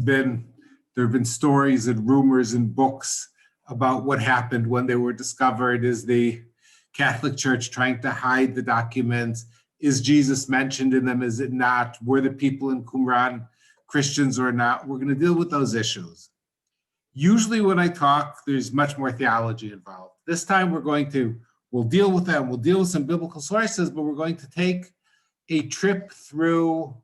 there have been stories and rumors and books about what happened when they were discovered. Is the Catholic Church trying to hide the documents? Is Jesus mentioned in them? Is it not? Were the people in Qumran Christians or not? We're going to deal with those issues. Usually when I talk, there's much more theology involved. This time we'll deal with them. We'll deal with some biblical sources, but we're going to take a trip through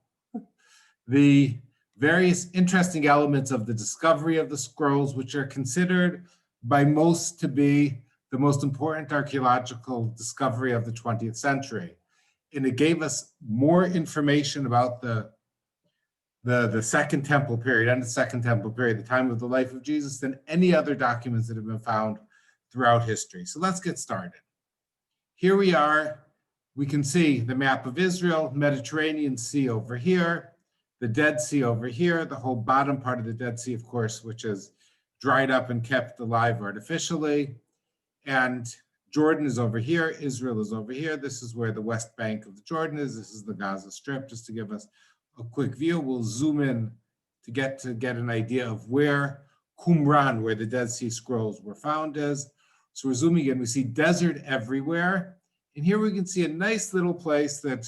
the various interesting elements of the discovery of the scrolls, which are considered by most to be the most important archaeological discovery of the 20th century. And it gave us more information about the Second Temple period and the Second Temple period, the time of the life of Jesus, than any other documents that have been found throughout history. So let's get started. Here we are. We can see the map of Israel, Mediterranean Sea over here, the Dead Sea over here, the whole bottom part of the Dead Sea, of course, which is dried up and kept alive artificially. And Jordan is over here, Israel is over here. This is where the west bank of the Jordan is. This is the Gaza Strip, just to give us a quick view. We'll zoom in to get an idea of where Qumran, where the Dead Sea Scrolls were found, is. So we're zooming in, we see desert everywhere. And here we can see a nice little place that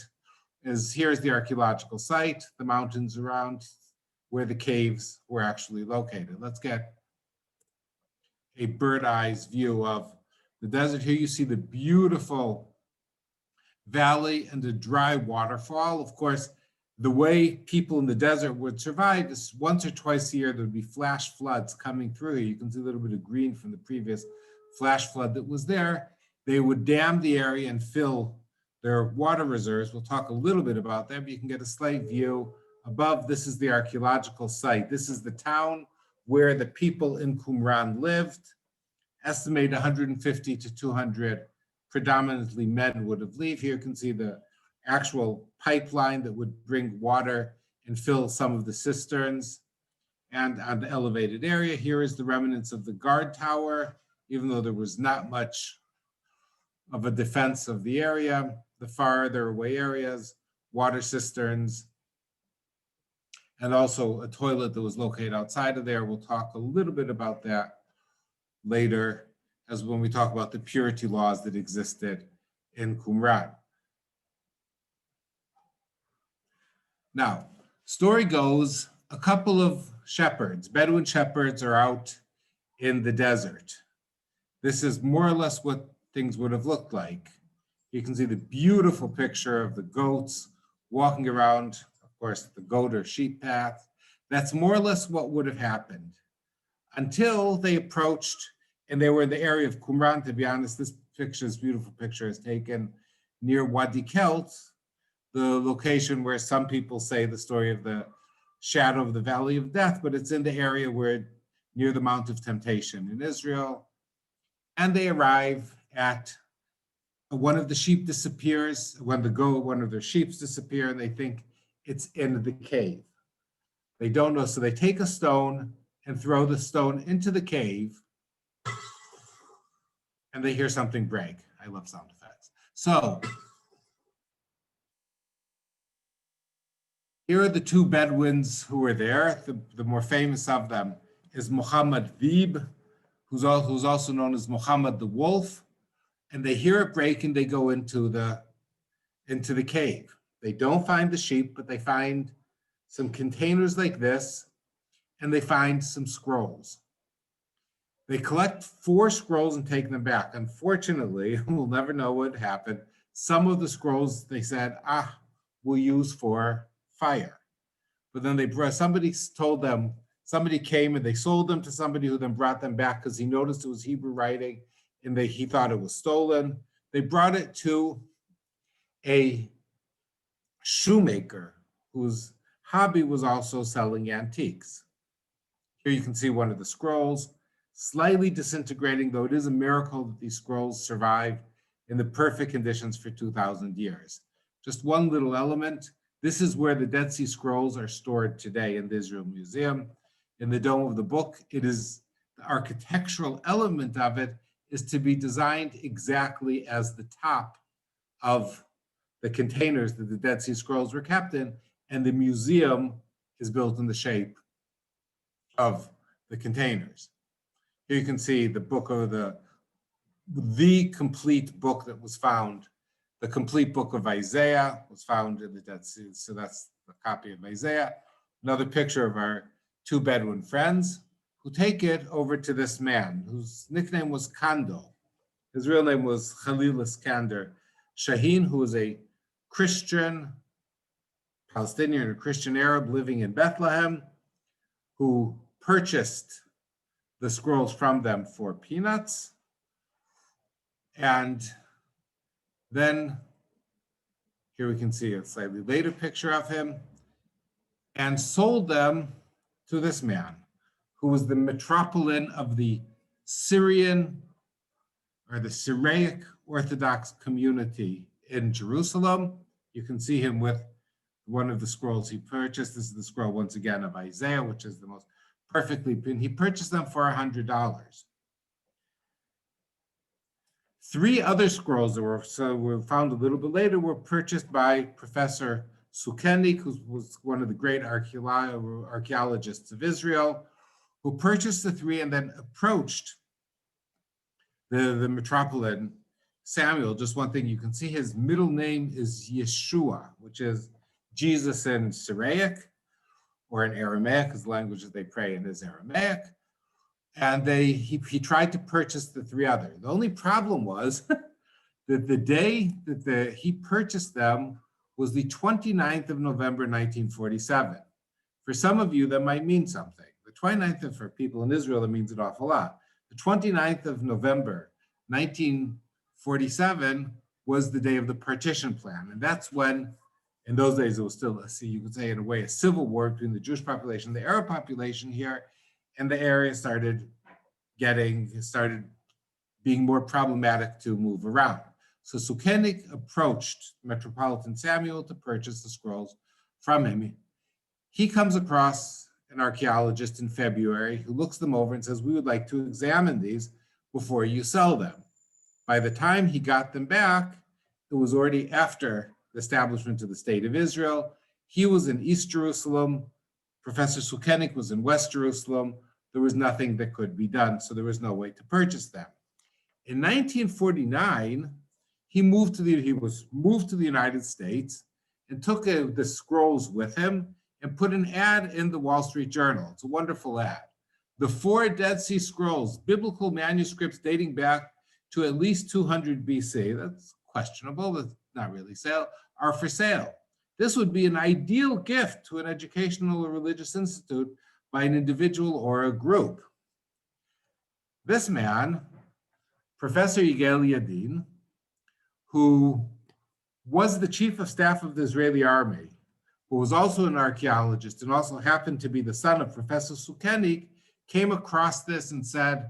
is, here's the archaeological site, the mountains around where the caves were actually located. Let's get a bird's eye view of the desert. Here you see the beautiful valley and the dry waterfall. Of course, the way people in the desert would survive is once or twice a year, there would be flash floods coming through here. You can see a little bit of green from the previous flash flood that was there. They would dam the area and fill their water reserves. We'll talk a little bit about that, but you can get a slight view above. This is the archaeological site. This is the town where the people in Qumran lived. Estimated 150 to 200 predominantly men would have lived. Here you can see the actual pipeline that would bring water and fill some of the cisterns. And on the elevated area, here is the remnants of the guard tower, even though there was not much of a defense of the area. The farther away areas, water cisterns, and also a toilet that was located outside of there. We'll talk a little bit about that later, as when we talk about the purity laws that existed in Qumran. Now, story goes, a couple of shepherds, Bedouin shepherds, are out in the desert. This is more or less what things would have looked like. You can see the beautiful picture of the goats walking around, of course, the goat or sheep path. That's more or less what would have happened until they approached, and they were in the area of Qumran. To be honest, this beautiful picture is taken near Wadi Kelt, the location where some people say the story of the shadow of the Valley of Death, but it's in the area where near the Mount of Temptation in Israel. And they arrive at one of the sheep disappears, one of their sheep disappear, and they think it's in the cave. They don't know, so they take a stone and throw the stone into the cave, and they hear something break. I love sound effects. So here are the two Bedouins who were there. The more famous of them is Muhammad Veeb, who's also known as Muhammad the Wolf. And they hear it break and they go into the cave. They don't find the sheep, but they find some containers like this, and they find some scrolls. They collect 4 scrolls and take them back. Unfortunately, we'll never know what happened. Some of the scrolls, they said, we'll use for fire. But then somebody came and they sold them to somebody who then brought them back because he noticed it was Hebrew writing. And he thought it was stolen. They brought it to a shoemaker whose hobby was also selling antiques. Here you can see one of the scrolls, slightly disintegrating, though it is a miracle that these scrolls survived in the perfect conditions for 2,000 years. Just one little element. This is where the Dead Sea Scrolls are stored today in the Israel Museum. In the Dome of the Book, it is the architectural element of it is to be designed exactly as the top of the containers that the Dead Sea Scrolls were kept in, and the museum is built in the shape of the containers. Here you can see the book of the complete book that was found. The complete book of Isaiah was found in the Dead Sea. So that's the copy of Isaiah. Another picture of our two Bedouin friends who take it over to this man whose nickname was Kando. His real name was Khalil Iskander Shaheen, who was a Christian Palestinian or Christian Arab living in Bethlehem, who purchased the scrolls from them for peanuts. And then here we can see a slightly later picture of him, and sold them to this man, who was the metropolitan of the Syrian or the Syriac Orthodox community in Jerusalem. You can see him with one of the scrolls he purchased. This is the scroll, once again, of Isaiah, which is the most perfectly pinned. He purchased them for $100. 3 other scrolls that were found a little bit later were purchased by Professor Sukenik, who was one of the great archaeologists of Israel, who purchased the 3 and then approached the metropolitan Samuel. Just one thing, you can see his middle name is Yeshua, which is Jesus in Syriac or in Aramaic, because the language that they pray in is Aramaic. And he tried to purchase the 3 others. The only problem was that the day that he purchased them was the 29th of November, 1947. For some of you, that might mean something. The 29th, for people in Israel, that means an awful lot. The 29th of November, 1947 was the day of the partition plan. And that's when, in those days, it was still, you could say in a way, a civil war between the Jewish population, the Arab population here, and the area started being more problematic to move around. So Sukenik approached Metropolitan Samuel to purchase the scrolls from him. He comes across an archaeologist in February who looks them over and says, we would like to examine these before you sell them. By the time he got them back, it was already after the establishment of the State of Israel. He was in East Jerusalem. Professor Sukenik was in West Jerusalem. There was nothing that could be done, so there was no way to purchase them. In 1949, he was moved to the United States and took the scrolls with him and put an ad in the Wall Street Journal. It's a wonderful ad. The 4 Dead Sea Scrolls, biblical manuscripts dating back to at least 200 BC, that's questionable, that's not really sale, are for sale. This would be an ideal gift to an educational or religious institute by an individual or a group. This man, Professor Yigal Yadin, who was the chief of staff of the Israeli army, who was also an archaeologist and also happened to be the son of Professor Sukenik, came across this and said,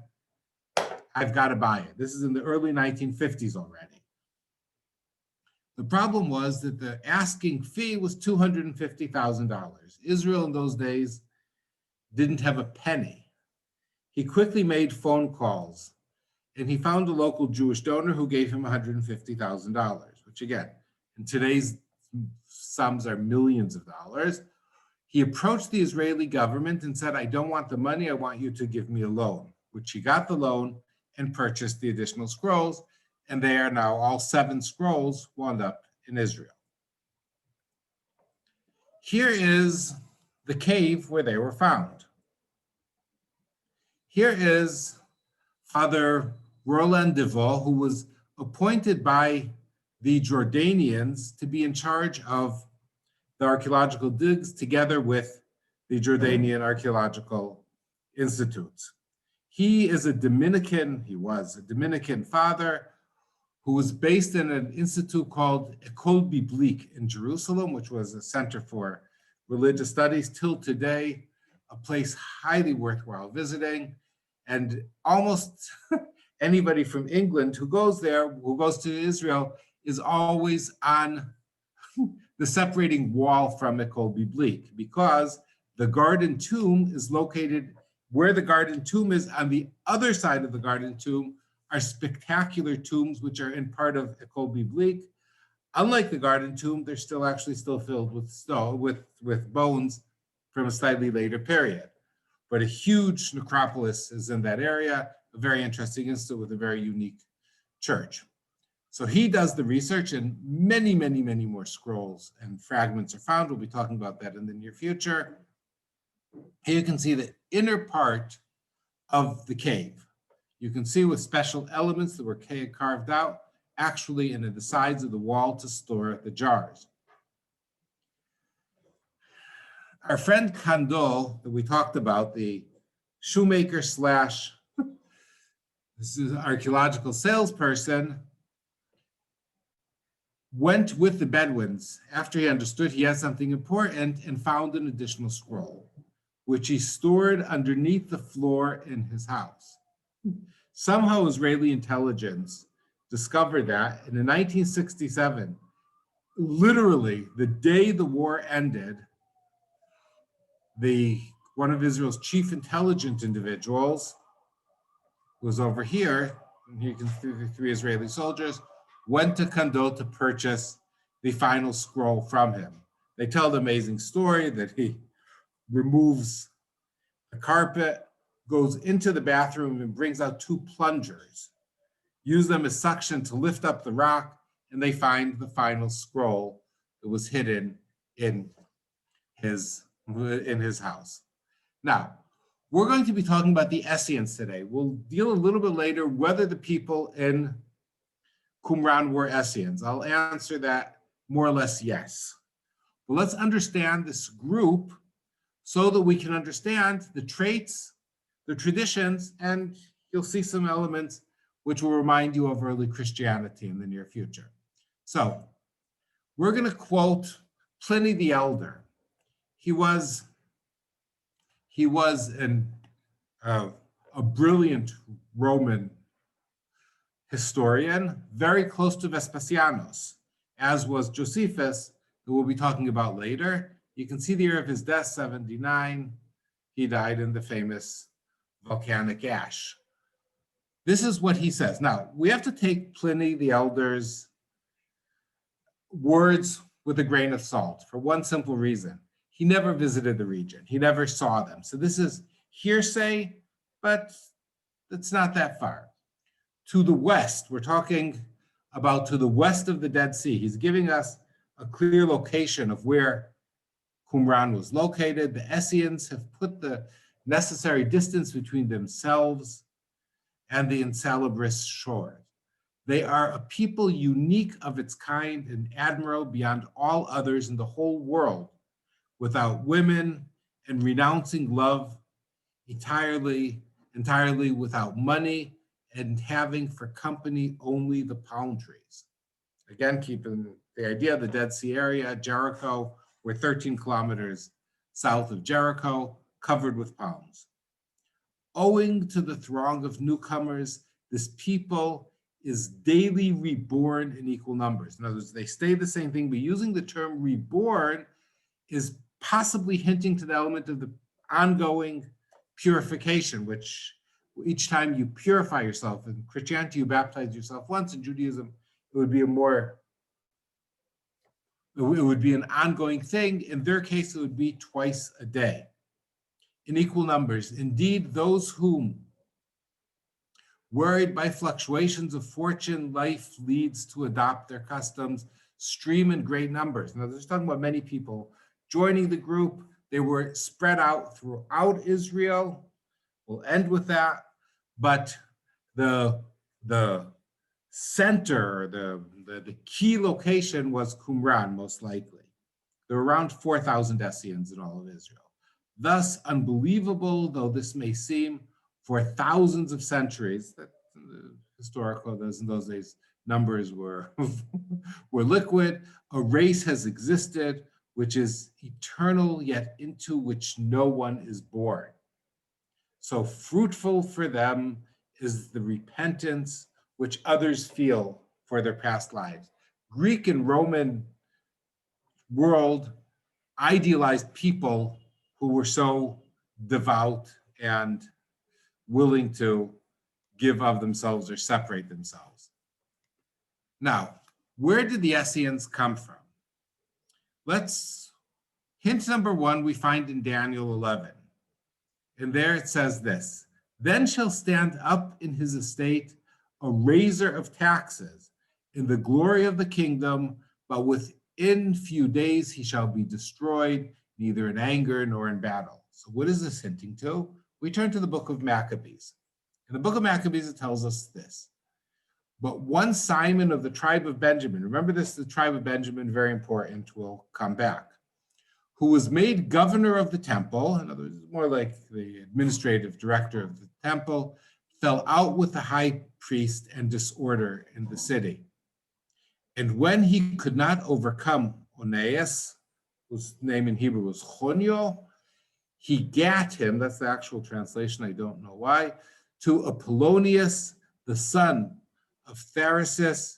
I've got to buy it. This is in the early 1950s already. The problem was that the asking fee was $250,000. Israel in those days didn't have a penny. He quickly made phone calls and he found a local Jewish donor who gave him $150,000, which again, in today's sums are millions of dollars. He approached the Israeli government and said, I don't want the money, I want you to give me a loan, which he got the loan and purchased the additional scrolls. And they are now, all 7 scrolls wound up in Israel. Here is the cave where they were found. Here is Father Roland Devaux, who was appointed by the Jordanians to be in charge of the archaeological digs together with the Jordanian Archaeological Institutes. He was a Dominican father who was based in an institute called École Biblique in Jerusalem, which was a center for religious studies till today, a place highly worthwhile visiting. And almost anybody from England who goes there, who goes to Israel, is always on the separating wall from École Biblique, because the Garden Tomb is located where the Garden Tomb is. On the other side of the Garden Tomb are spectacular tombs, which are in part of École Biblique. Unlike the Garden Tomb, they're still filled with bones from a slightly later period. but a huge necropolis is in that area, a very interesting institute with a very unique church. So he does the research, and many, many, many more scrolls and fragments are found. We'll be talking about that in the near future. Here you can see the inner part of the cave. You can see with special elements that were carved out, actually into the sides of the wall to store the jars. Our friend Kandol, that we talked about, the shoemaker slash this is archaeological salesperson, went with the Bedouins after he understood he had something important and found an additional scroll, which he stored underneath the floor in his house. Somehow Israeli intelligence discovered that, and in 1967, literally the day the war ended, one of Israel's chief intelligence individuals was over here, and here you can see the 3 Israeli soldiers, went to Kandol to purchase the final scroll from him. They tell the amazing story that he removes the carpet, goes into the bathroom and brings out 2 plungers, use them as suction to lift up the rock, and they find the final scroll that was hidden in his house. Now, we're going to be talking about the Essenes today. We'll deal a little bit later whether the people in Qumran were Essenes. I'll answer that more or less yes. But let's understand this group so that we can understand the traits, the traditions, and you'll see some elements which will remind you of early Christianity in the near future. So we're going to quote Pliny the Elder. He was a brilliant Roman historian, very close to Vespasianus, as was Josephus, who we'll be talking about later. You can see the year of his death, 79. He died in the famous volcanic ash. This is what he says. Now, we have to take Pliny the Elder's words with a grain of salt for one simple reason. He never visited the region. He never saw them. So this is hearsay, but it's not that far. To the west, we're talking about to the west of the Dead Sea. He's giving us a clear location of where Qumran was located. The Essenes have put the necessary distance between themselves and the Insalubris shore. They are a people unique of its kind and admirable beyond all others in the whole world, without women and renouncing love entirely without money and having for company only the palm trees. Again, keeping the idea of the Dead Sea area, Jericho, we're 13 kilometers south of Jericho, covered with palms. Owing to the throng of newcomers, this people is daily reborn in equal numbers. In other words, they stay the same thing, but using the term reborn is possibly hinting to the element of the ongoing purification, which each time you purify yourself, in Christianity, you baptize yourself once, in Judaism, it would be an ongoing thing. In their case, it would be twice a day, in equal numbers. Indeed, those whom, worried by fluctuations of fortune, life leads to adopt their customs, stream in great numbers. Now, there's talking about many people joining the group. They were spread out throughout Israel. We'll end with that. But the center, the key location was Qumran, most likely. There were around 4,000 Essenes in all of Israel. Thus, unbelievable though this may seem, for thousands of centuries, that historical, in those days, numbers were liquid, a race has existed which is eternal, yet into which no one is born. So fruitful for them is the repentance which others feel for their past lives. Greek and Roman world idealized people who were so devout and willing to give of themselves or separate themselves. Now, where did the Essenes come from? Hint number one we find in Daniel 11. And there it says this: then shall stand up in his estate a raiser of taxes in the glory of the kingdom, but within few days he shall be destroyed, neither in anger nor in battle. So what is this hinting to? We turn to the book of Maccabees. In the book of Maccabees, it tells us this: but one Simon of the tribe of Benjamin, remember this, the tribe of Benjamin, very important, we'll come back, who was made governor of the temple, in other words, more like the administrative director of the temple, fell out with the high priest and disorder in the city. And when he could not overcome Onias, whose name in Hebrew was Chonio, he gat him, that's the actual translation, I don't know why, to Apollonius, the son of Therasis,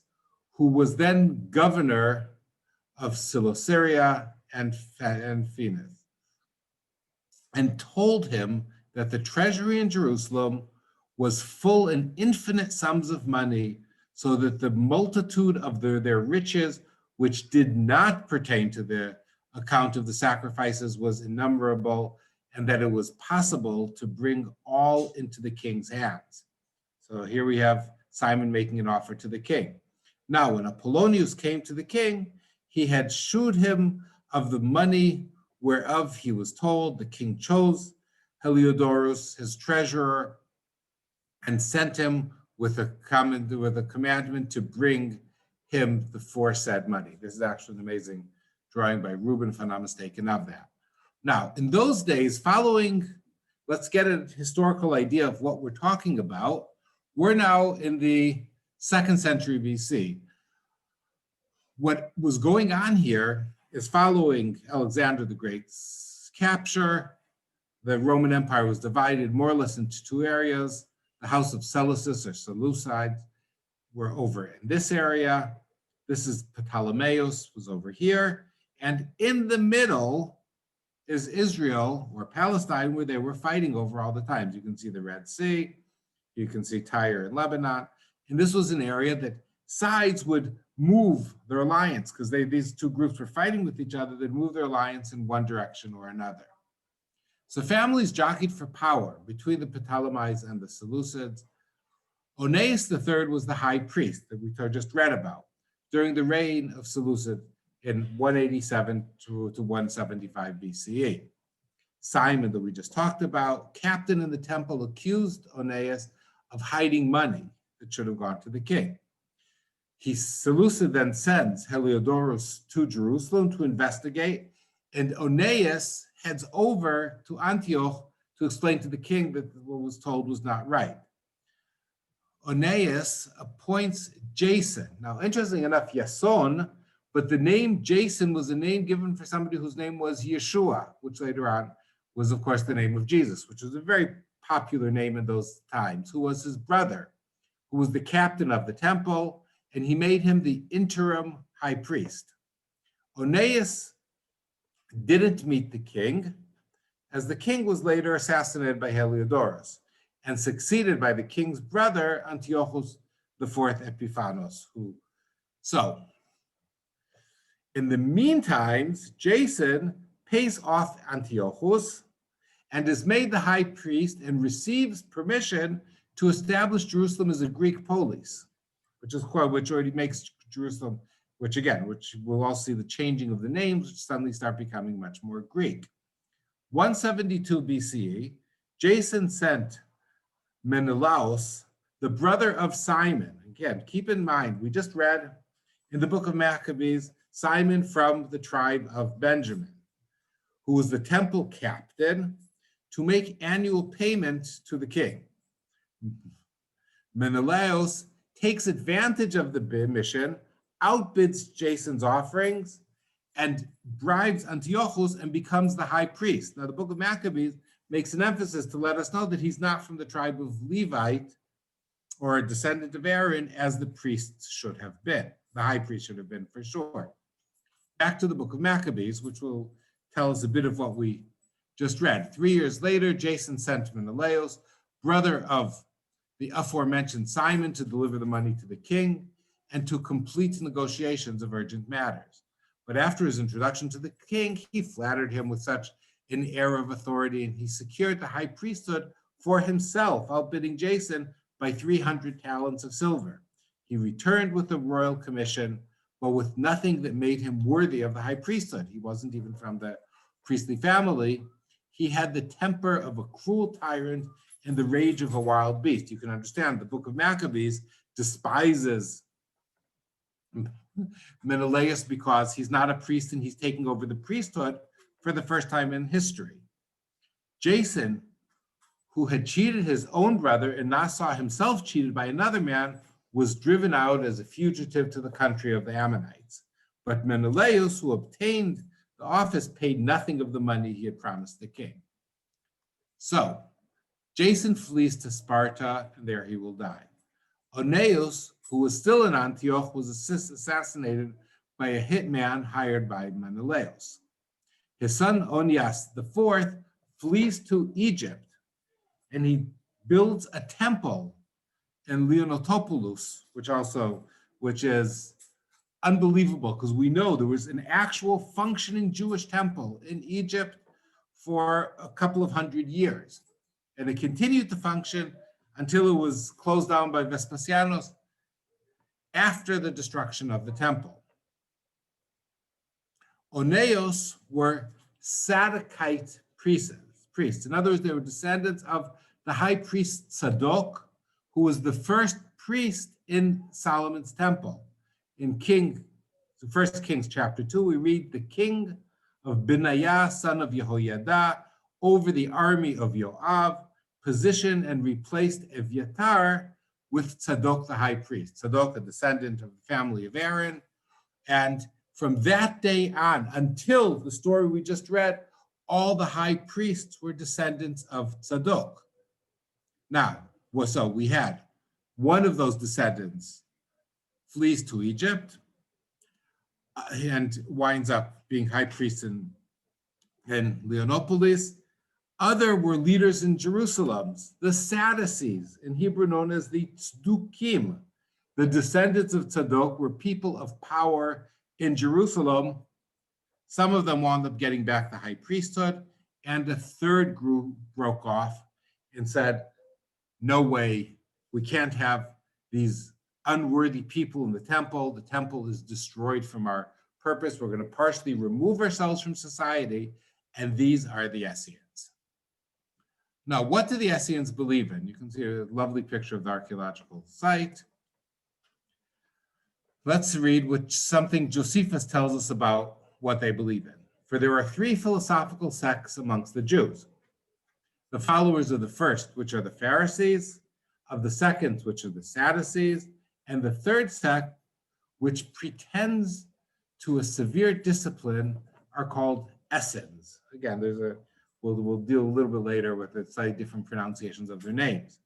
who was then governor of Cilicia and Phoenix, and told him that the treasury in Jerusalem was full in infinite sums of money, so that the multitude of their riches, which did not pertain to the account of the sacrifices, was innumerable, and that it was possible to bring all into the king's hands. So here we have Simon making an offer to the king. Now, when Apollonius came to the king, he had shewed him of the money whereof he was told. The king chose Heliodorus, his treasurer, and sent him with a commandment to bring him the foresaid money. This is actually an amazing drawing by Reuben, if I'm not mistaken, of that. Now, in those days, let's get a historical idea of what we're talking about. We're now in the 2nd century BC. What was going on here is following Alexander the Great's capture. The Roman Empire was divided more or less into two areas. The house of Seleucus or Seleucides were over in this area. This is Ptolemaeus was over here. And in the middle is Israel or Palestine, where they were fighting over all the times. You can see the Red Sea, you can see Tyre and Lebanon. And this was an area that sides would move their alliance, because these two groups were fighting with each other. They'd move their alliance in one direction or another. So families jockeyed for power between the Ptolemies and the Seleucids. Onias III was the high priest that we just read about during the reign of Seleucid in 187 to 175 BCE. Simon, that we just talked about, captain in the temple, accused Onias of hiding money that should have gone to the king. Seleucid then sends Heliodorus to Jerusalem to investigate, and Onias heads over to Antioch to explain to the king that what was told was not right. Onias appoints Jason. Now, interesting enough, Yason, but the name Jason was a name given for somebody whose name was Yeshua, which later on was, of course, the name of Jesus, which was a very popular name in those times, who was his brother, who was the captain of the temple, and he made him the interim high priest. Onias didn't meet the king, as the king was later assassinated by Heliodorus and succeeded by the king's brother, Antiochus IV Epiphanes. So, in the meantime, Jason pays off Antiochus and is made the high priest and receives permission to establish Jerusalem as a Greek polis, which already makes Jerusalem, which we'll all see the changing of the names, which suddenly start becoming much more Greek. 172 BCE, Jason sent Menelaus, the brother of Simon. Again, keep in mind, we just read in the book of Maccabees, Simon from the tribe of Benjamin, who was the temple captain, to make annual payment to the king. Menelaus takes advantage of the mission, outbids Jason's offerings, and bribes Antiochus and becomes the high priest. Now, the book of Maccabees makes an emphasis to let us know that he's not from the tribe of Levite or a descendant of Aaron, as the priests should have been. The high priest should have been, for sure. Back to the book of Maccabees, which will tell us a bit of what we just read. 3 years later, Jason sent Menelaus, brother of the aforementioned Simon, to deliver the money to the king and to complete negotiations of urgent matters. But after his introduction to the king, he flattered him with such an air of authority, and he secured the high priesthood for himself, outbidding Jason by 300 talents of silver. He returned with a royal commission, but with nothing that made him worthy of the high priesthood. He wasn't even from the priestly family. He had the temper of a cruel tyrant and the rage of a wild beast. You can understand the book of Maccabees despises Menelaus because he's not a priest and he's taking over the priesthood for the first time in history. Jason, who had cheated his own brother and now saw himself cheated by another man, was driven out as a fugitive to the country of the Ammonites. But Menelaus, who obtained the office, paid nothing of the money he had promised the king. So Jason flees to Sparta, and there he will die. Oeneus, who was still in Antioch, was assassinated by a hitman hired by Menelaus. His son Onias IV flees to Egypt, and he builds a temple in Leonotopolis, which is unbelievable because we know there was an actual functioning Jewish temple in Egypt for a couple of hundred years. And it continued to function until it was closed down by Vespasianus after the destruction of the temple. Oeneus were Sadducite priests. In other words, they were descendants of the high priest Zadok, who was the first priest in Solomon's temple. In 1 Kings chapter 2, we read, the king of Benaiah, son of Jehoiada, over the army of Joab, positioned and replaced Evyatar with Zadok the high priest. Zadok, a descendant of the family of Aaron. And from that day on, until the story we just read, all the high priests were descendants of Zadok. Now, so we had one of those descendants flees to Egypt and winds up being high priest in Leonopolis. Other were leaders in Jerusalem, the Sadducees, in Hebrew known as the Tzdukim. The descendants of Tzadok were people of power in Jerusalem. Some of them wound up getting back the high priesthood, and a third group broke off and said, no way, we can't have these unworthy people in the temple. The temple is destroyed from our purpose. We're going to partially remove ourselves from society, and these are the Essenes. Now, what do the Essenes believe in? You can see a lovely picture of the archaeological site. Let's read something Josephus tells us about what they believe in. For there are three philosophical sects amongst the Jews. The followers of the first, which are the Pharisees, of the second, which are the Sadducees, and the third sect, which pretends to a severe discipline, are called Essenes. Again, we'll deal a little bit later with the slightly different pronunciations of their names.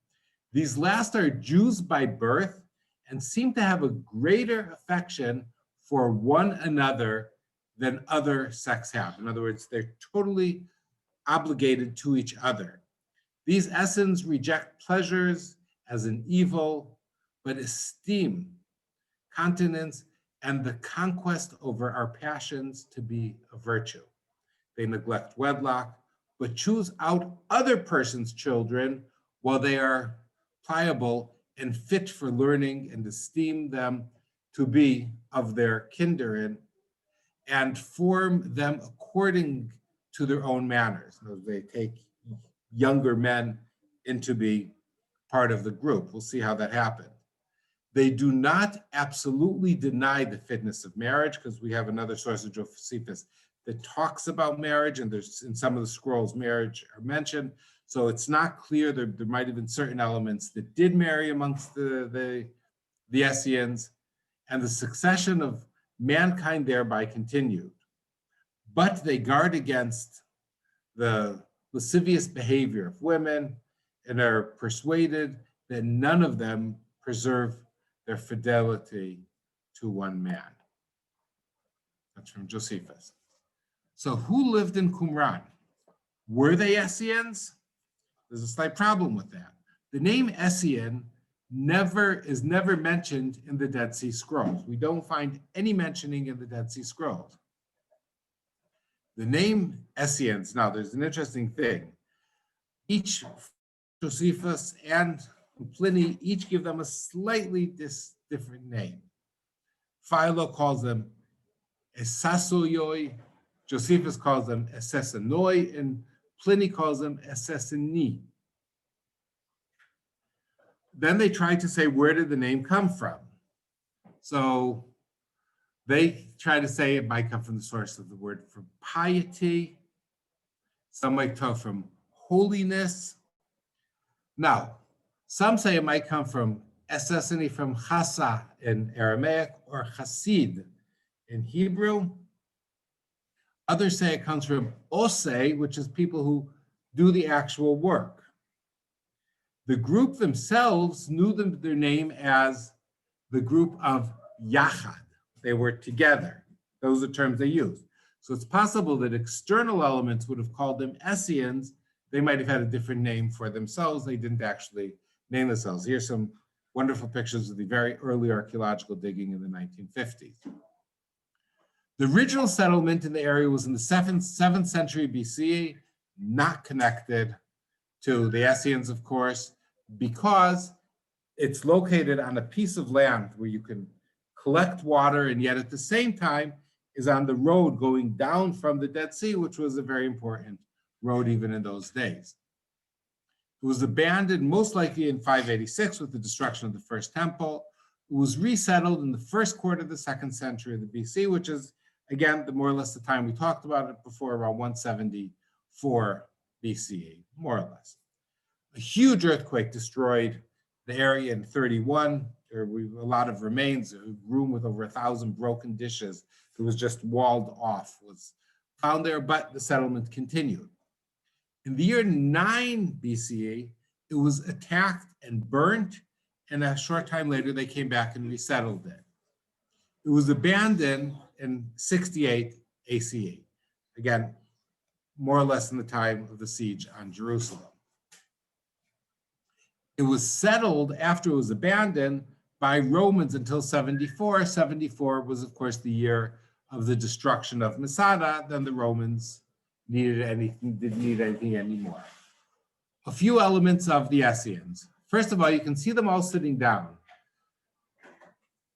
These last are Jews by birth and seem to have a greater affection for one another than other sects have. In other words, they're totally obligated to each other. These Essenes reject pleasures as an evil, but esteem continence and the conquest over our passions to be a virtue. They neglect wedlock, but choose out other persons' children while they are pliable and fit for learning, and esteem them to be of their kindred and form them according to their own manners. So they take younger men into be part of the group. We'll see how that happened. They do not absolutely deny the fitness of marriage, because we have another source of Josephus that talks about marriage, and there's in some of the scrolls marriage are mentioned. So it's not clear. There might have been certain elements that did marry amongst the Essenes, and the succession of mankind thereby continued. But they guard against the lascivious behavior of women and are persuaded that none of them preserve their fidelity to one man. That's from Josephus. So who lived in Qumran? Were they Essenes? There's a slight problem with that. The name Essene is never mentioned in the Dead Sea Scrolls. We don't find any mentioning in the Dead Sea Scrolls. The name Essenes, now there's an interesting thing. Each Josephus and Pliny each give them a slightly different name. Philo calls them Essasoioi, Josephus calls them Essessenoi, and Pliny calls them Essesseni. Then they tried to say, where did the name come from? So they try to say it might come from the source of the word for piety. Some might come from holiness. Now, some say it might come from Essene, from chasa in Aramaic, or chasid in Hebrew. Others say it comes from ose, which is people who do the actual work. The group themselves knew their name as the group of Yachad. They were together. Those are terms they used. So it's possible that external elements would have called them Essenes. They might have had a different name for themselves. They didn't actually name themselves. Here's some wonderful pictures of the very early archaeological digging in the 1950s. The original settlement in the area was in the 7th century BCE, not connected to the Essenes, of course, because it's located on a piece of land where you can collect water, and yet at the same time is on the road going down from the Dead Sea, which was a very important road even in those days. It was abandoned most likely in 586 with the destruction of the first temple. It was resettled in the first quarter of the 2nd century of the BC, which is, again, more or less the time we talked about it before, around 174 BCE, more or less. A huge earthquake destroyed the area in 31. There were a lot of remains. A room with over 1,000 broken dishes that was just walled off was found there, but the settlement continued. In the year 9 BCE, it was attacked and burnt, and a short time later, they came back and resettled it. It was abandoned in 68 ACE, again, more or less in the time of the siege on Jerusalem. It was settled after it was abandoned by Romans until 74. 74 was, of course, the year of the destruction of Masada. Then the Romans didn't need anything anymore. A few elements of the Essenes. First of all, you can see them all sitting down.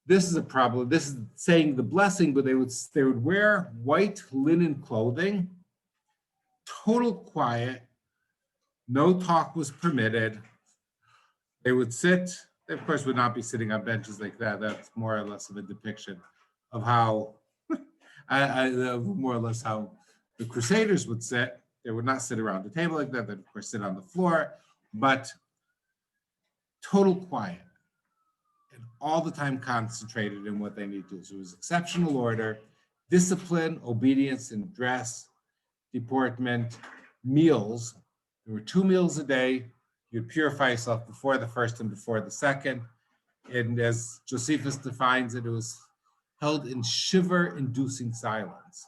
This is a problem. This is saying the blessing, but they would wear white linen clothing, total quiet, no talk was permitted. They would sit, they of course would not be sitting on benches like that. That's more or less of a depiction of how, more or less how the Crusaders would sit. They would not sit around the table like that. They'd of course sit on the floor, but total quiet and all the time concentrated in what they need to do. So it was exceptional order, discipline, obedience in dress, deportment, meals. There were 2 meals a day. You'd purify yourself before the first and before the second. And as Josephus defines it, it was held in shiver-inducing silence.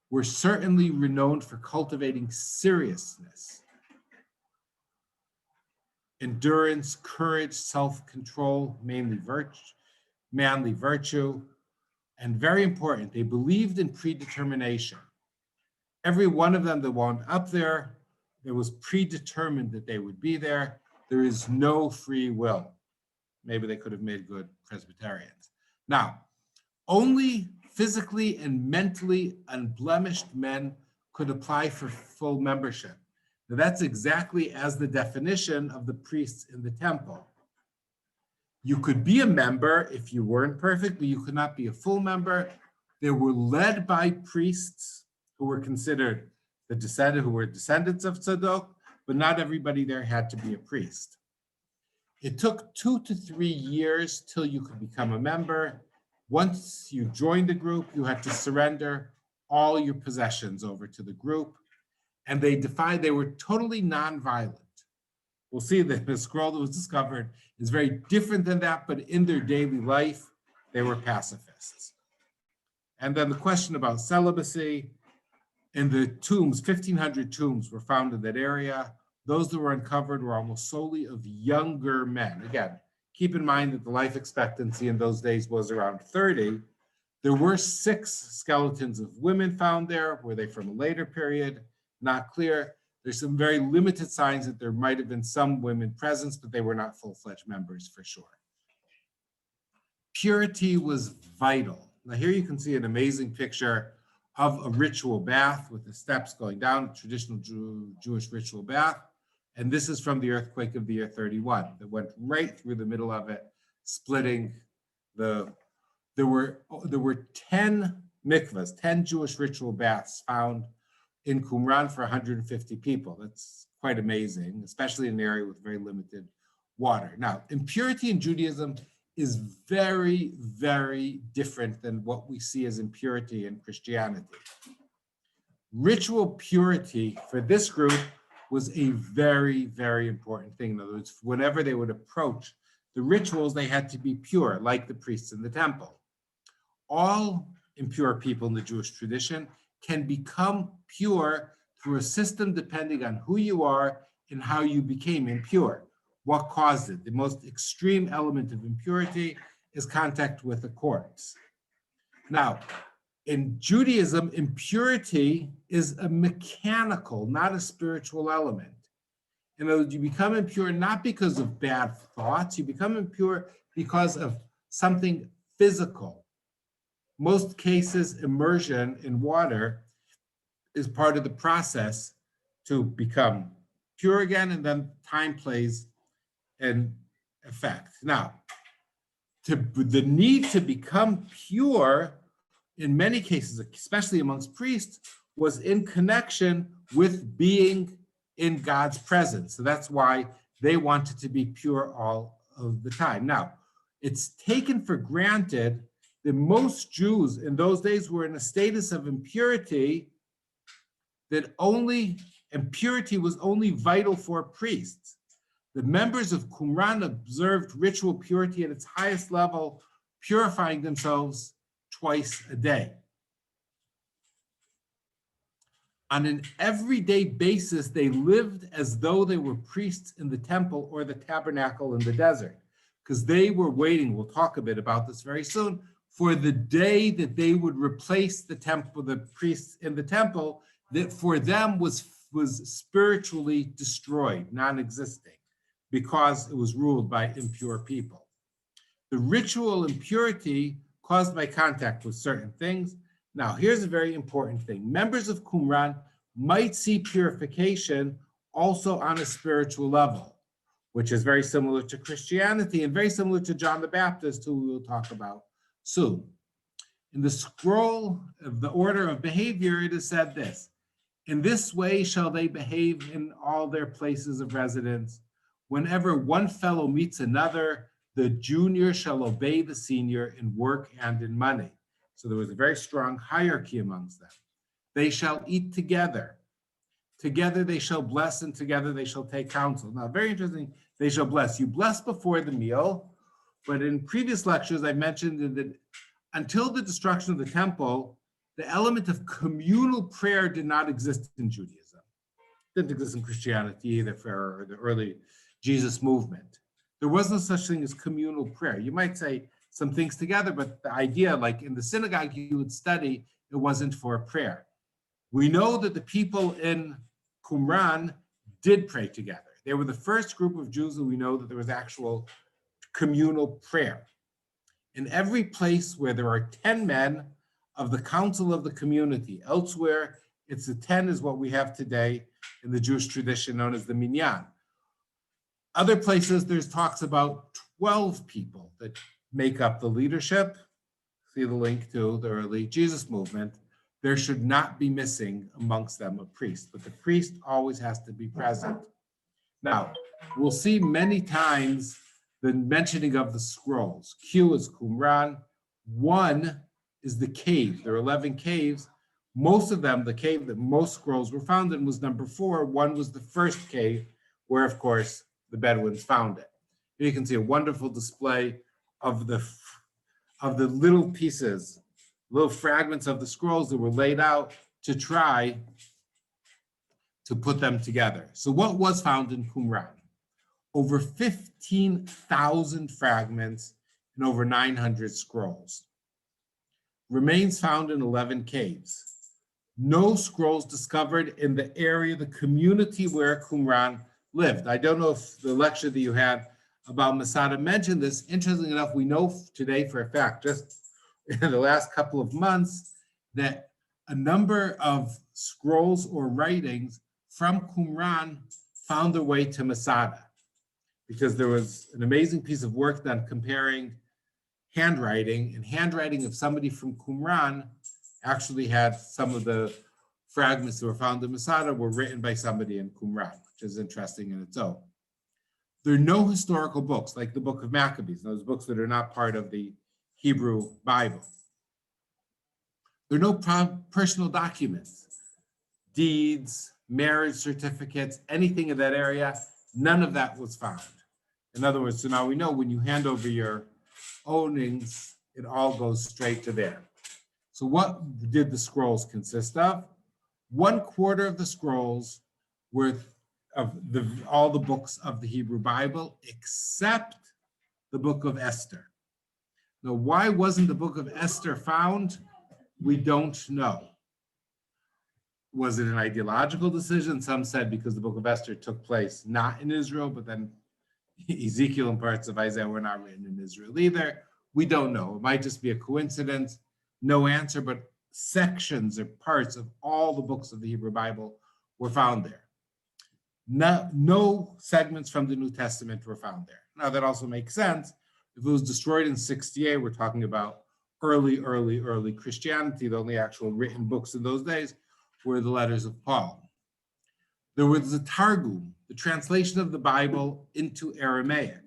We're certainly renowned for cultivating seriousness, endurance, courage, self-control, manly virtue, and very important, they believed in predetermination. Every one of them that wound up there, it was predetermined that they would be there. There is no free will. Maybe they could have made good Presbyterians. Now, only physically and mentally unblemished men could apply for full membership. Now, that's exactly as the definition of the priests in the temple. You could be a member if you weren't perfect, but you could not be a full member. They were led by priests who were considered who were descendants of Tzadok, but not everybody there had to be a priest. It took 2 to 3 years till you could become a member. Once you joined the group, you had to surrender all your possessions over to the group. And they were totally nonviolent. We'll see that the scroll that was discovered is very different than that, but in their daily life, they were pacifists. And then the question about celibacy. In the tombs, 1,500 tombs were found in that area. Those that were uncovered were almost solely of younger men. Again, keep in mind that the life expectancy in those days was around 30. There were 6 skeletons of women found there. Were they from a later period? Not clear. There's some very limited signs that there might have been some women present, but they were not full-fledged members for sure. Purity was vital. Now here you can see an amazing picture of a ritual bath with the steps going down, a traditional Jewish ritual bath. And this is from the earthquake of the year 31 that went right through the middle of it, splitting the, there were 10 mikvahs, 10 Jewish ritual baths found in Qumran for 150 people. That's quite amazing, especially in an area with very limited water. Now, impurity in Judaism is very, very different than what we see as impurity in Christianity. Ritual purity for this group was a very, very important thing. In other words, whenever they would approach the rituals, they had to be pure, like the priests in the temple. All impure people in the Jewish tradition can become pure through a system depending on who you are and how you became impure. What caused it? The most extreme element of impurity is contact with a corpse. Now, in Judaism, impurity is a mechanical, not a spiritual element. In other words, you become impure not because of bad thoughts, you become impure because of something physical. Most cases, immersion in water is part of the process to become pure again, and then time plays an effect. Now, the need to become pure in many cases, especially amongst priests, was in connection with being in God's presence. So that's why they wanted to be pure all of the time. Now, it's taken for granted that most Jews in those days were in a status of impurity, that impurity was only vital for priests. The members of Qumran observed ritual purity at its highest level, purifying themselves twice a day. On an everyday basis, they lived as though they were priests in the temple or the tabernacle in the desert, because they were waiting, we'll talk a bit about this very soon, for the day that they would replace the temple, the priests in the temple, that for them was spiritually destroyed, non-existing, because it was ruled by impure people. The ritual impurity caused by contact with certain things. Now, here's a very important thing. Members of Qumran might see purification also on a spiritual level, which is very similar to Christianity and very similar to John the Baptist, who we will talk about soon. In the scroll of the order of behavior, it is said this: in this way shall they behave in all their places of residence. Whenever one fellow meets another, the junior shall obey the senior in work and in money. So there was a very strong hierarchy amongst them. They shall eat together. Together they shall bless, and together they shall take counsel. Now, very interesting, they shall bless. You bless before the meal, but in previous lectures, I mentioned that until the destruction of the temple, the element of communal prayer did not exist in Judaism. It didn't exist in Christianity either for the early Jesus movement. There was no such thing as communal prayer. You might say some things together, but the idea, like in the synagogue you would study, it wasn't for prayer. We know that the people in Qumran did pray together. They were the first group of Jews that we know that there was actual communal prayer. In every place where there are 10 men of the council of the community, elsewhere, it's the 10 is what we have today in the Jewish tradition known as the minyan. Other places, there's talks about 12 people that make up the leadership. See the link to the early Jesus movement. There should not be missing amongst them a priest, but the priest always has to be present. Now, we'll see many times the mentioning of the scrolls. Q is Qumran. 1 is the cave. There are 11 caves. Most of them, the cave that most scrolls were found in was number 4. 1 was the first cave, where, of course, the Bedouins found it. Here you can see a wonderful display of the little pieces, little fragments of the scrolls that were laid out to try to put them together. So what was found in Qumran? Over 15,000 fragments and over 900 scrolls. Remains found in 11 caves. No scrolls discovered in the area, the community where Qumran lived. I don't know if the lecture that you had about Masada mentioned this. Interestingly enough, we know today for a fact, just in the last couple of months, that a number of scrolls or writings from Qumran found their way to Masada, because there was an amazing piece of work done comparing handwriting, and handwriting of somebody from Qumran actually had some of the fragments that were found in Masada were written by somebody in Qumran, which is interesting in its own. There are no historical books like the Book of Maccabees, those books that are not part of the Hebrew Bible. There are no personal documents, deeds, marriage certificates, anything in that area. None of that was found. In other words, so now we know when you hand over your ownings, it all goes straight to there. So what did the scrolls consist of? 1/4 of the scrolls were of all the books of the Hebrew Bible, except the book of Esther. Now, why wasn't the book of Esther found? We don't know. Was it an ideological decision? Some said because the book of Esther took place not in Israel, but then Ezekiel and parts of Isaiah were not written in Israel either. We don't know. It might just be a coincidence. No answer, but sections or parts of all the books of the Hebrew Bible were found there. No segments from the New Testament were found there. Now, that also makes sense. If it was destroyed in 68, we're talking about early Christianity. The only actual written books in those days were the letters of Paul. There was the Targum, the translation of the Bible into Aramaic.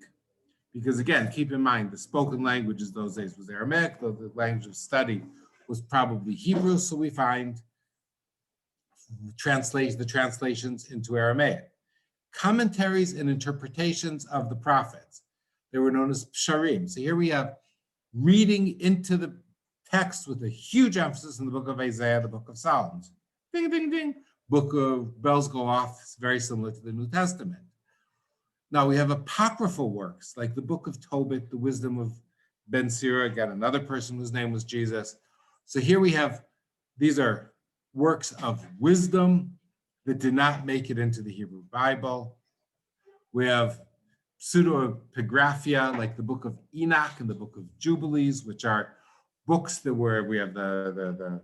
Because again, keep in mind, the spoken languages those days was Aramaic, though the language of study was probably Hebrew, so we find the translations into Aramaic. Commentaries and interpretations of the prophets. They were known as psharim. So here we have reading into the text with a huge emphasis in the book of Isaiah, the book of Psalms. Ding, ding, ding. Book of bells go off. It's very similar to the New Testament. Now we have apocryphal works like the book of Tobit, the wisdom of Ben Sira, again, another person whose name was Jesus. So here we have, these are works of wisdom that did not make it into the Hebrew Bible. We have pseudepigraphia like the book of Enoch and the book of Jubilees, which are books that were, we have the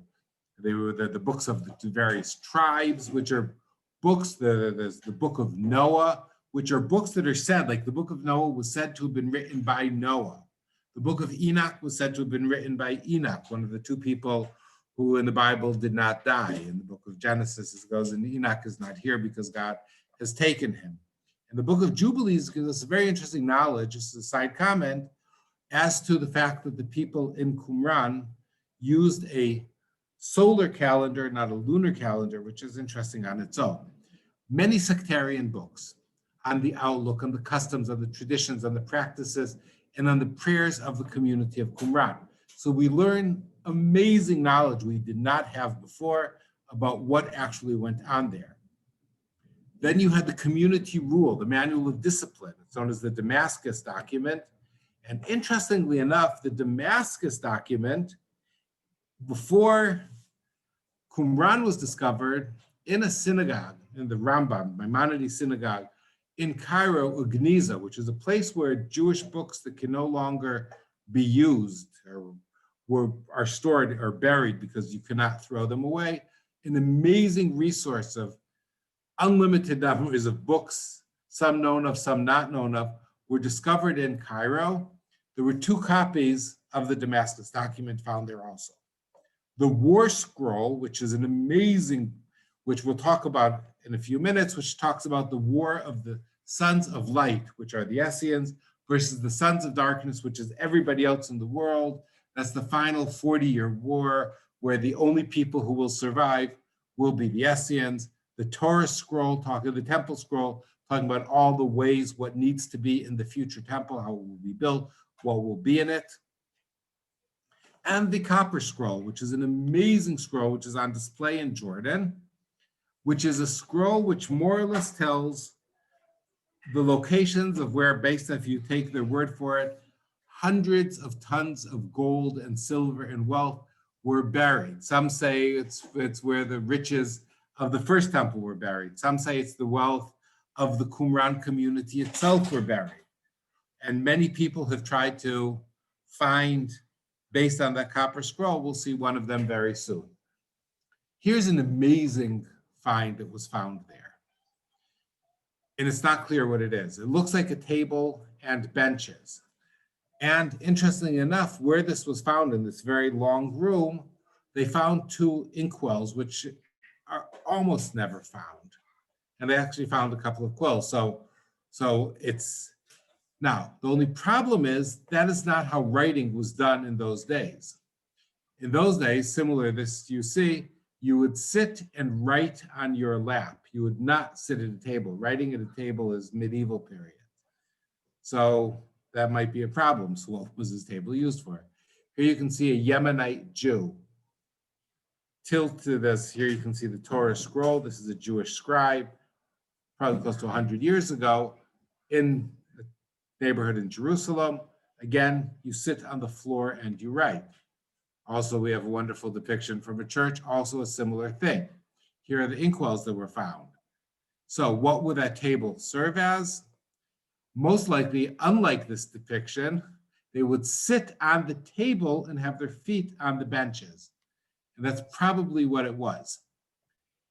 books of the various tribes, which are books, there's the book of Noah, which are books that are said, like the book of Noah was said to have been written by Noah. The book of Enoch was said to have been written by Enoch, one of the two people who in the Bible did not die. In the book of Genesis, it goes, and Enoch is not here because God has taken him. And the book of Jubilees gives us a very interesting knowledge, just a side comment, as to the fact that the people in Qumran used a solar calendar, not a lunar calendar, which is interesting on its own. Many sectarian books on the outlook, on the customs, on the traditions, on the practices, and on the prayers of the community of Qumran. So we learn amazing knowledge we did not have before about what actually went on there. Then you had the community rule, the manual of discipline. It's known as the Damascus document. And interestingly enough, the Damascus document, before Qumran was discovered, in a synagogue, in the Rambam, Maimonides synagogue, in Cairo, Ugniza, which is a place where Jewish books that can no longer be used are stored or buried because you cannot throw them away, an amazing resource of unlimited numbers of books, some known of, some not known of, were discovered in Cairo. There were 2 copies of the Damascus document found there also. The War Scroll, which is an amazing, which we'll talk about in a few minutes, which talks about the war of the sons of light, which are the Essenes, versus the sons of darkness, which is everybody else in the world. That's the final 40-year war where the only people who will survive will be the Essenes. The Torah scroll, the temple scroll, talking about all the ways what needs to be in the future temple, how it will be built, what will be in it. And the Copper Scroll, which is an amazing scroll, which is on display in Jordan, which is a scroll which more or less tells the locations of where, based on, if you take their word for it, hundreds of tons of gold and silver and wealth were buried. Some say it's where the riches of the first temple were buried. Some say it's the wealth of the Qumran community itself were buried. And many people have tried to find, based on that copper scroll, we'll see one of them very soon. Here's an amazing find that was found there. And it's not clear what it is. It looks like a table and benches. And interestingly enough, where this was found in this very long room, they found 2 inkwells, which are almost never found. And they actually found a couple of quills. So it's, now, the only problem is that is not how writing was done in those days. In those days, similar to this you see, you would sit and write on your lap. You would not sit at a table. Writing at a table is medieval period. So that might be a problem. So what was this table used for? Here you can see a Yemenite Jew. Tilt to this, here you can see the Torah scroll. This is a Jewish scribe, probably close to 100 years ago, in a neighborhood in Jerusalem. Again, you sit on the floor and you write. Also, we have a wonderful depiction from a church, also a similar thing. Here are the inkwells that were found. So what would that table serve as? Most likely, unlike this depiction, they would sit on the table and have their feet on the benches. And that's probably what it was.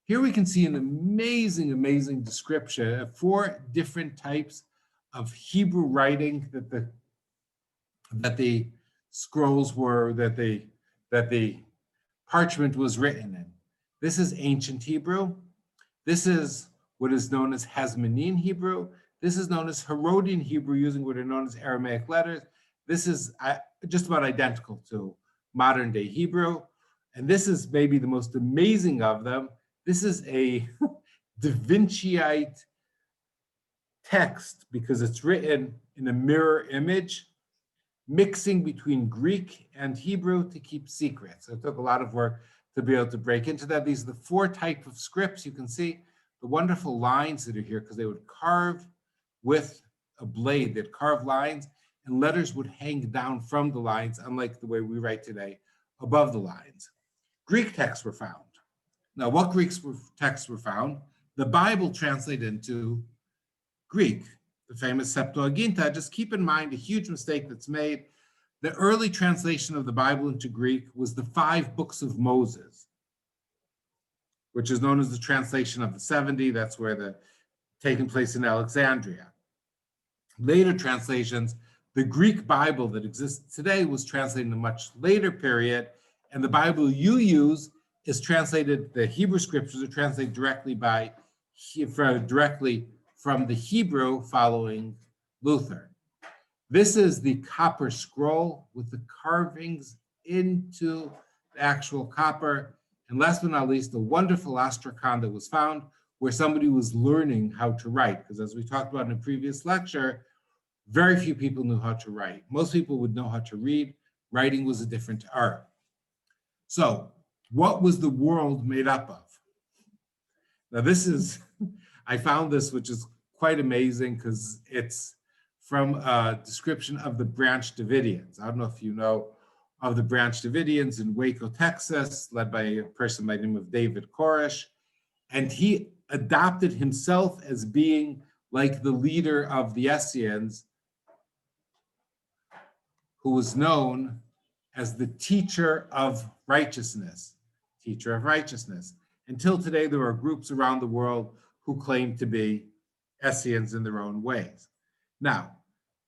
Here we can see an amazing, amazing description of 4 different types of Hebrew writing that the scrolls were, that the parchment was written in. This is ancient Hebrew. This is what is known as Hasmonean Hebrew. This is known as Herodian Hebrew, using what are known as Aramaic letters. This is just about identical to modern day Hebrew. And this is maybe the most amazing of them. This is a Da Vinciite text because it's written in a mirror image, mixing between Greek and Hebrew to keep secret. So it took a lot of work to be able to break into that. These are the 4 types of scripts. You can see the wonderful lines that are here because they would carve with a blade. They'd carve lines and letters would hang down from the lines, unlike the way we write today, above the lines. Greek texts were found. Now, what Greek texts were found? The Bible translated into Greek, the famous Septuaginta. Just keep in mind a huge mistake that's made. The early translation of the Bible into Greek was the 5 books of Moses, which is known as the translation of the 70. That's where taking place in Alexandria. Later translations, the Greek Bible that exists today was translated in a much later period, and the Bible you use is translated, the Hebrew scriptures are translated directly from the Hebrew following Luther. This is the copper scroll with the carvings into the actual copper. And last but not least, the wonderful ostracon that was found where somebody was learning how to write. Because as we talked about in a previous lecture, very few people knew how to write. Most people would know how to read. Writing was a different art. So what was the world made up of? Now this is, I found this, which is quite amazing because it's from a description of the Branch Davidians. I don't know if you know of the Branch Davidians in Waco, Texas, led by a person by the name of David Koresh. And he adopted himself as being like the leader of the Essenes, who was known as the teacher of righteousness, Until today, there are groups around the world who claim to be Essenes in their own ways. Now,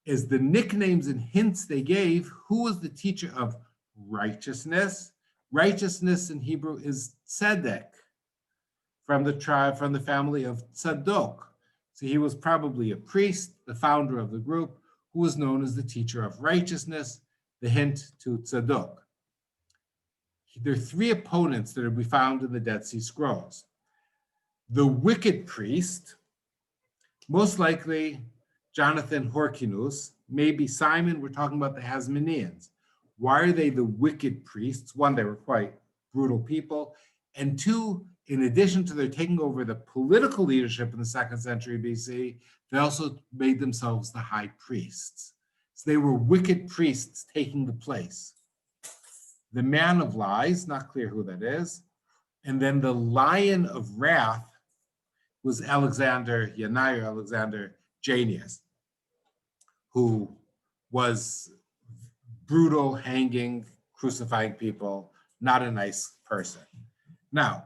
as the nicknames and hints they gave, who was the teacher of righteousness? Righteousness in Hebrew is tzedek, from the family of Tzadok. So he was probably a priest, the founder of the group, who was known as the teacher of righteousness, the hint to Tzadok. There are 3 opponents that are to be found in the Dead Sea Scrolls. The wicked priest, most likely Jonathan Horkinus, maybe Simon. We're talking about the Hasmoneans. Why are they the wicked priests? 1, they were quite brutal people. And 2, in addition to their taking over the political leadership in the 2nd century BC, they also made themselves the high priests. So they were wicked priests taking the place. the man of lies, not clear who that is, and then the lion of wrath was Alexander Jannaeus, who was brutal, hanging, crucifying people, not a nice person. Now,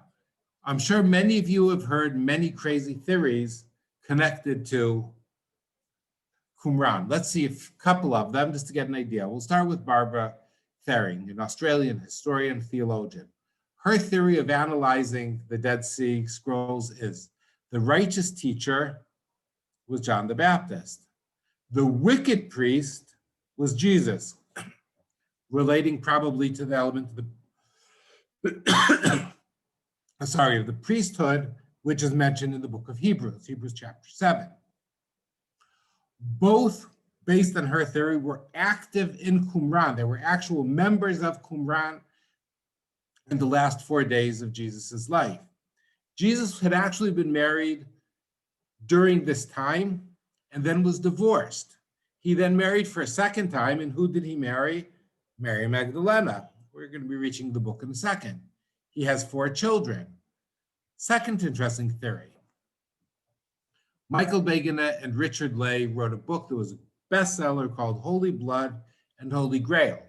I'm sure many of you have heard many crazy theories connected to Qumran. Let's see a couple of them just to get an idea. We'll start with Barbara Thering, an Australian historian, theologian. Her theory of analyzing the Dead Sea Scrolls is the righteous teacher was John the Baptist. The wicked priest was Jesus, relating probably to the element of the priesthood, which is mentioned in the book of Hebrews chapter 7. Both, based on her theory, were active in Qumran. They were actual members of Qumran in the last 4 days of Jesus's life. Jesus had actually been married during this time and then was divorced. He then married for a second time, and who did he marry? Mary Magdalene. We're going to be reaching the book in a second. He has 4 children. Second interesting theory. Michael Begener and Richard Lay wrote a book that was a bestseller called Holy Blood and Holy Grail.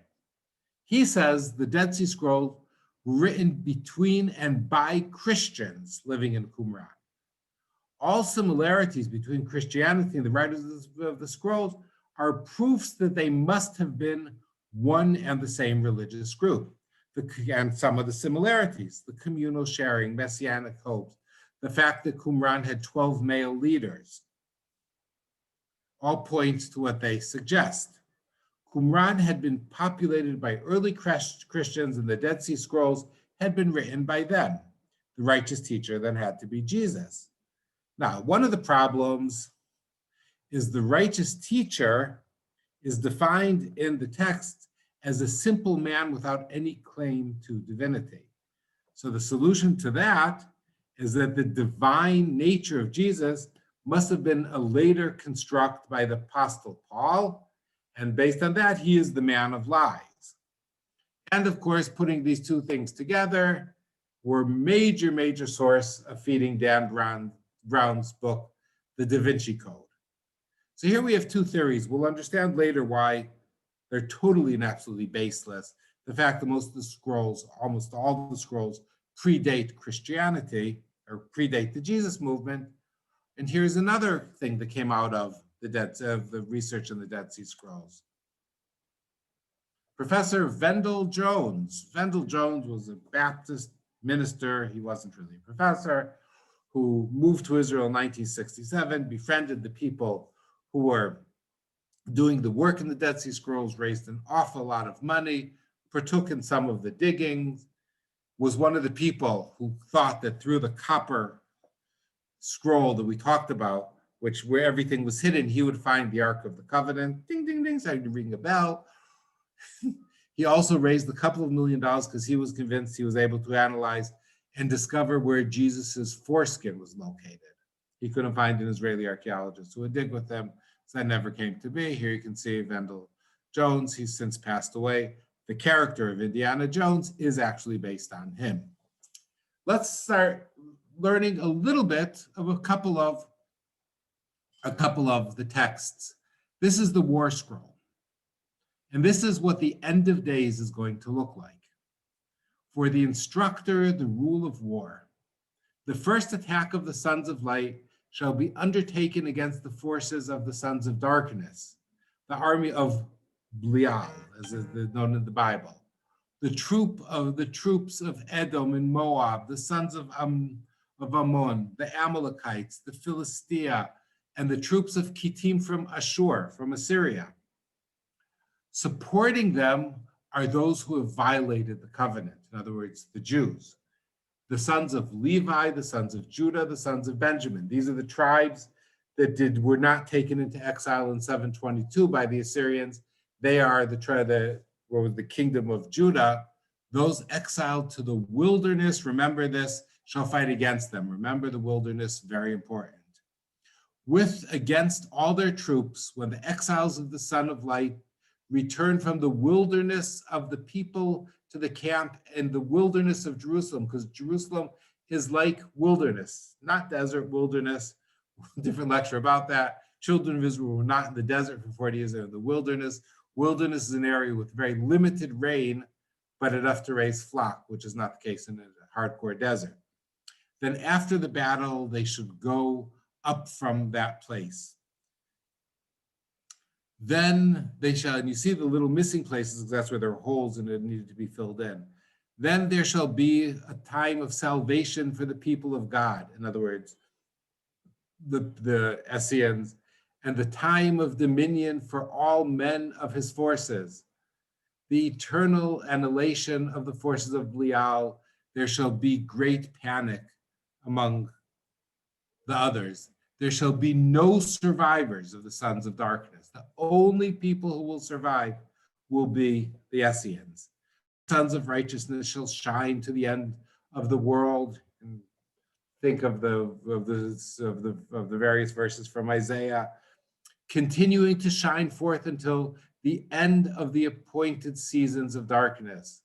He says the Dead Sea Scrolls were written between and by Christians living in Qumran. All similarities between Christianity and the writers of the scrolls are proofs that they must have been one and the same religious group. And some of the similarities, the communal sharing, messianic hopes, the fact that Qumran had 12 male leaders, all points to what they suggest. Qumran had been populated by early Christians, and the Dead Sea Scrolls had been written by them. The righteous teacher then had to be Jesus. Now, one of the problems is the righteous teacher is defined in the text as a simple man without any claim to divinity. So the solution to that is that the divine nature of Jesus must have been a later construct by the Apostle Paul, and based on that, he is the man of lies. And of course, putting these two things together were major source of feeding Dan Brown's book, The Da Vinci Code. So here we have 2 theories. We'll understand later why they're totally and absolutely baseless. The fact that most of the scrolls, almost all the scrolls, predate Christianity or predate the Jesus movement. And here's another thing that came out of the research in the Dead Sea Scrolls. Professor Vendell Jones. Vendell Jones was a Baptist minister. He wasn't really a professor, who moved to Israel in 1967, befriended the people who were doing the work in the Dead Sea Scrolls, raised an awful lot of money, partook in some of the diggings, was one of the people who thought that through the copper scroll that we talked about, where everything was hidden, he would find the Ark of the Covenant. Ding, ding, ding, started to ring a bell. He also raised a couple of $1 million because he was convinced he was able to analyze and discover where Jesus's foreskin was located. He couldn't find an Israeli archaeologist who would dig with him, so that never came to be. Here you can see Vendell Jones. He's since passed away. The character of Indiana Jones is actually based on him. Let's start learning a little bit of a couple of the texts. This is the War Scroll. And this is what the end of days is going to look like. For the instructor, the rule of war. The first attack of the sons of light shall be undertaken against the forces of the sons of darkness, the army of Belial, as is known in the Bible. The troops of Edom and Moab, the sons of Ammon, the Amalekites, the Philistia, and the troops of Kittim from Ashur, from Assyria. Supporting them are those who have violated the covenant, in other words, the Jews. The sons of Levi, the sons of Judah, the sons of Benjamin. These are the tribes that were not taken into exile in 722 by the Assyrians. They are the kingdom of Judah. Those exiled to the wilderness, remember this, shall fight against them. Remember the wilderness, very important. Against all their troops, when the exiles of the Son of Light return from the wilderness of the people to the camp in the wilderness of Jerusalem, because Jerusalem is like wilderness, not desert, wilderness. Different lecture about that. Children of Israel were not in the desert for 40 years, they're in the wilderness. Wilderness is an area with very limited rain, but enough to raise flock, which is not the case in a hardcore desert. Then after the battle, they should go up from that place. Then they shall, and you see the little missing places, because that's where there are holes and it needed to be filled in. Then there shall be a time of salvation for the people of God. In other words, the Essenes, and the time of dominion for all men of his forces. The eternal annihilation of the forces of Belial, there shall be great panic among the others. There shall be no survivors of the sons of darkness. The only people who will survive will be the Essenes. Sons of righteousness shall shine to the end of the world. And think of the various verses from Isaiah, continuing to shine forth until the end of the appointed seasons of darkness.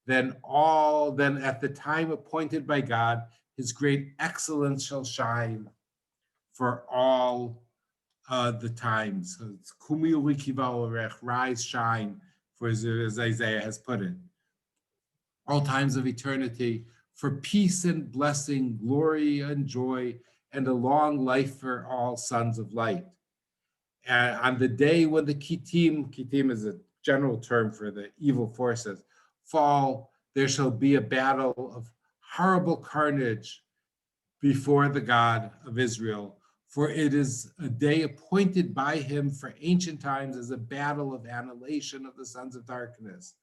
Then at the time appointed by God, his great excellence shall shine for all the times. So it's rise, shine, for as Isaiah has put it. All times of eternity, for peace and blessing, glory and joy, and a long life for all sons of light. And on the day when the Kittim is a general term for the evil forces, fall, there shall be a battle of horrible carnage before the God of Israel, for it is a day appointed by him for ancient times as a battle of annihilation of the sons of darkness.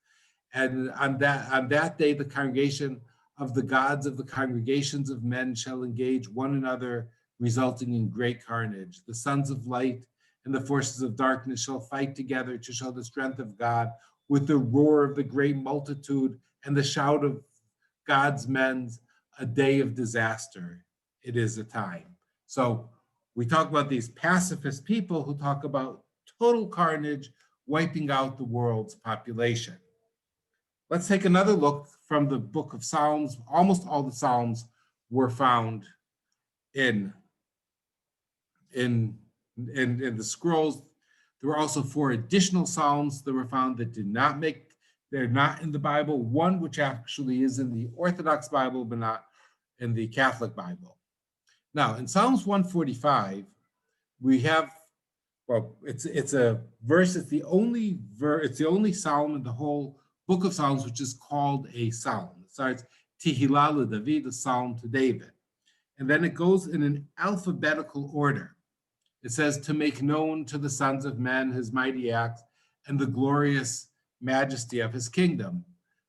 And on that day, the congregation of the gods of the congregations of men shall engage one another, resulting in great carnage. The sons of light and the forces of darkness shall fight together to show the strength of God with the roar of the great multitude and the shout of God's men, a day of disaster. It is a time. So we talk about these pacifist people who talk about total carnage wiping out the world's population. Let's take another look from the book of Psalms. Almost all the Psalms were found in the scrolls. There were also 4 additional Psalms that were found that they're not in the Bible. One which actually is in the Orthodox Bible, but not in the Catholic Bible. Now, in Psalms 145, we have, well, it's a verse, it's the only Psalm in the whole book of Psalms which is called a psalm. It starts Tehillah David, a psalm to David. And then it goes in an alphabetical order. It says, to make known to the sons of men his mighty acts and the glorious majesty of his kingdom.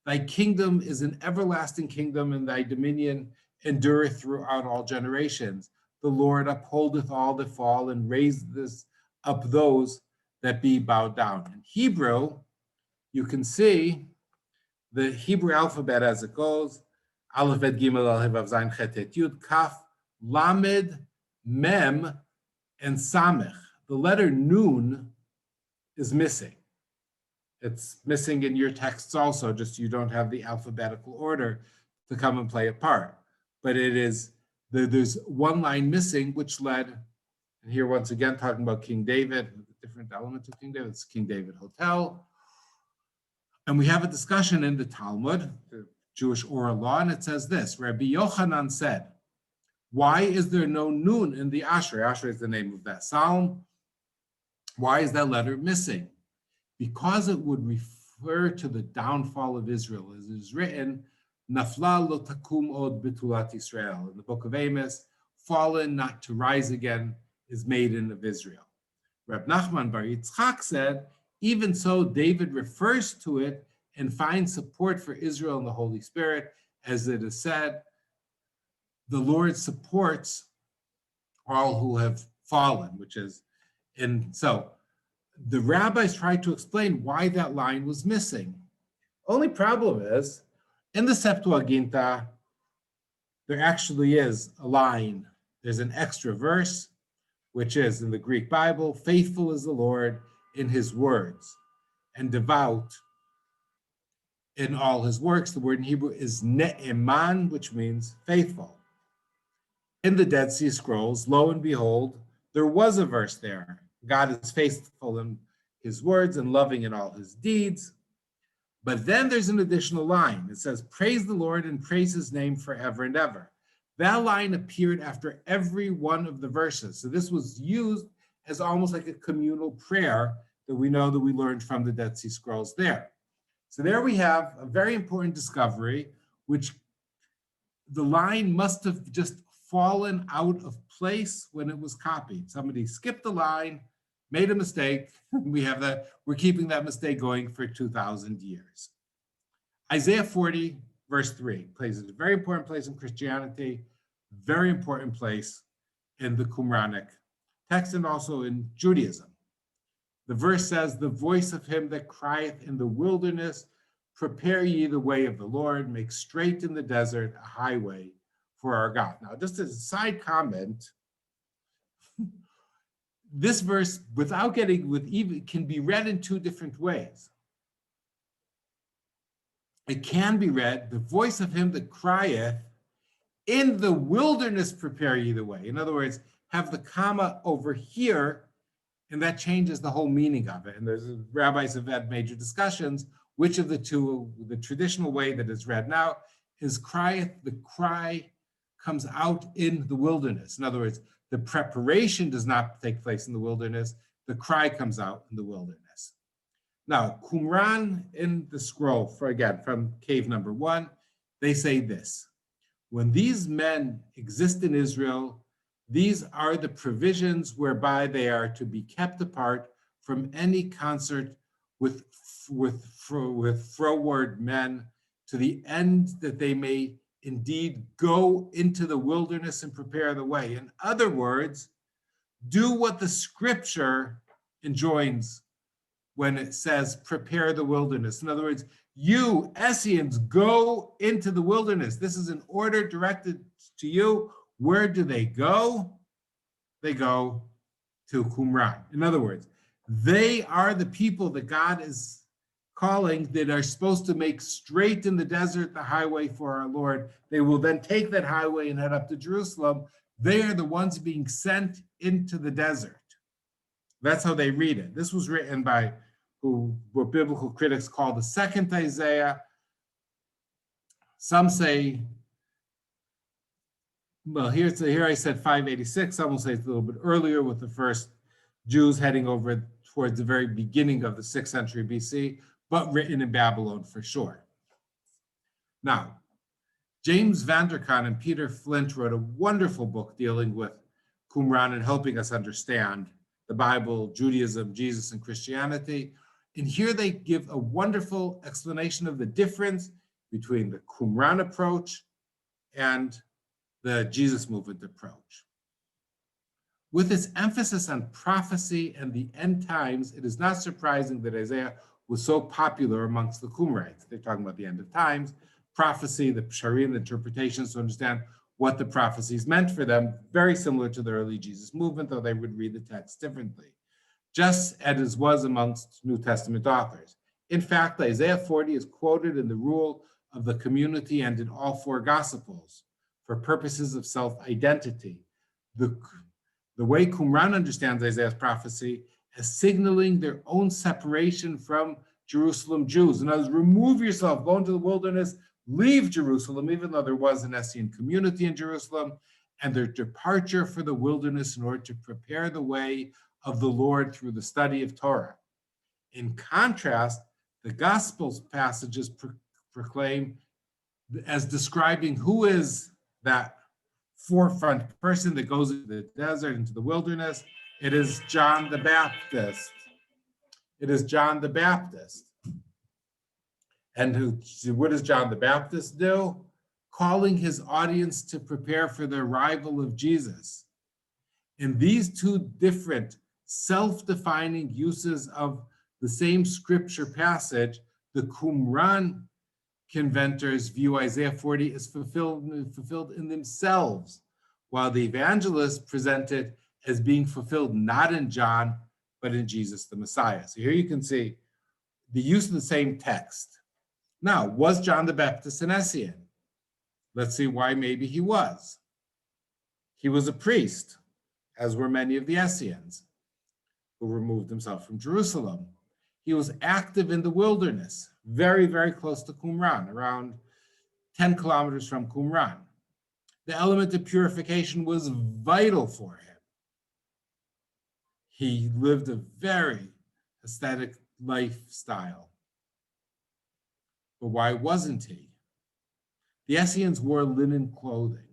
Thy kingdom is an everlasting kingdom, and thy dominion endureth throughout all generations. The Lord upholdeth all that fall, and raiseth up those that be bowed down. In Hebrew, you can see the Hebrew alphabet as it goes. Aleph, Bet, Gimel, Aleph, Vav, Zayin, Chet, Het, Yud, Kaf, Lamed, Mem, and Samech. The letter Nun is missing. It's missing in your texts also, just you don't have the alphabetical order to come and play a part. But it is, there's one line missing, which led, and here once again talking about King David, different elements of King David, it's King David Hotel. And we have a discussion in the Talmud, the Jewish oral law, and it says this, Rabbi Yochanan said, why is there no Nun in the Asher? Asher is the name of that psalm. Why is that letter missing? Because it would refer to the downfall of Israel. As it is written, Nafla lo takum od betulat Israel. In the book of Amos, fallen not to rise again is maiden of Israel. Reb Nachman Bar Yitzchak said, even so, David refers to it and finds support for Israel in the Holy Spirit, as it is said, the Lord supports all who have fallen, which is, and so the rabbis tried to explain why that line was missing. Only problem is, in the Septuaginta, there actually is a line. There's an extra verse, which is in the Greek Bible, faithful is the Lord in his words, and devout in all his works. The word in Hebrew is ne'eman, which means faithful. In the Dead Sea Scrolls, lo and behold, there was a verse there. God is faithful in his words and loving in all his deeds. But then there's an additional line. It says, praise the Lord and praise his name forever and ever. That line appeared after every one of the verses. So this was used as almost like a communal prayer that we know that we learned from the Dead Sea Scrolls there. So there we have a very important discovery, which the line must have just fallen out of place when it was copied. Somebody skipped the line, made a mistake. We have that. We're keeping that mistake going for 2,000 years. Isaiah 40, verse 3, plays a very important place in Christianity, very important place in the Qumranic text and also in Judaism. The verse says, the voice of him that crieth in the wilderness, prepare ye the way of the Lord, make straight in the desert a highway for our God. Now, just as a side comment, this verse, without getting with even, can be read in two different ways. It can be read, the voice of him that crieth, in the wilderness prepare ye the way. In other words, have the comma over here, and that changes the whole meaning of it. And there's rabbis have had major discussions, which of the two, the traditional way that is read now is crieth, the cry comes out in the wilderness. In other words, the preparation does not take place in the wilderness, the cry comes out in the wilderness. Now, Qumran in the scroll, from cave number 1, they say this: when these men exist in Israel, these are the provisions whereby they are to be kept apart from any concert with froward men, to the end that they may indeed go into the wilderness and prepare the way. In other words, do what the scripture enjoins when it says prepare the wilderness. In other words, you, Essenes, go into the wilderness. This is an order directed to you. Where do they go? They go to Qumran. In other words, they are the people that God is calling that are supposed to make straight in the desert the highway for our Lord. They will then take that highway and head up to Jerusalem. They are the ones being sent into the desert. That's how they read it. This was written by what biblical critics call the second Isaiah. Some say, well, here I said 586. Some will say it's a little bit earlier with the first Jews heading over towards the very beginning of the 6th century BC, but written in Babylon for sure. Now, James Vanderkant and Peter Flint wrote a wonderful book dealing with Qumran and helping us understand the Bible, Judaism, Jesus, and Christianity. And here they give a wonderful explanation of the difference between the Qumran approach and the Jesus movement approach. With its emphasis on prophecy and the end times, it is not surprising that Isaiah was so popular amongst the Qumrites. They're talking about the end of times, prophecy, the Psharim, the interpretations to understand what the prophecies meant for them, very similar to the early Jesus movement, though they would read the text differently, just as was amongst New Testament authors. In fact, Isaiah 40 is quoted in the rule of the community and in all 4 Gospels for purposes of self-identity. The way Qumran understands Isaiah's prophecy as signaling their own separation from Jerusalem Jews. In other words, remove yourself, go into the wilderness, leave Jerusalem, even though there was an Essene community in Jerusalem, and their departure for the wilderness in order to prepare the way of the Lord through the study of Torah. In contrast, the Gospels passages proclaim as describing who is that forefront person that goes into the desert, into the wilderness. It is John the Baptist. It is John the Baptist. And what does John the Baptist do? Calling his audience to prepare for the arrival of Jesus. In these two different self-defining uses of the same scripture passage, the Qumran conventors view Isaiah 40 as fulfilled in themselves, while the evangelists present it as being fulfilled not in John, but in Jesus the Messiah. So here you can see the use of the same text, Now, was John the Baptist an Essene? Let's see why maybe he was. He was a priest, as were many of the Essenes, who removed himself from Jerusalem. He was active in the wilderness, very, very close to Qumran, around 10 kilometers from Qumran. The element of purification was vital for him. He lived a very ascetic lifestyle. But why wasn't he? The Essenes wore linen clothing.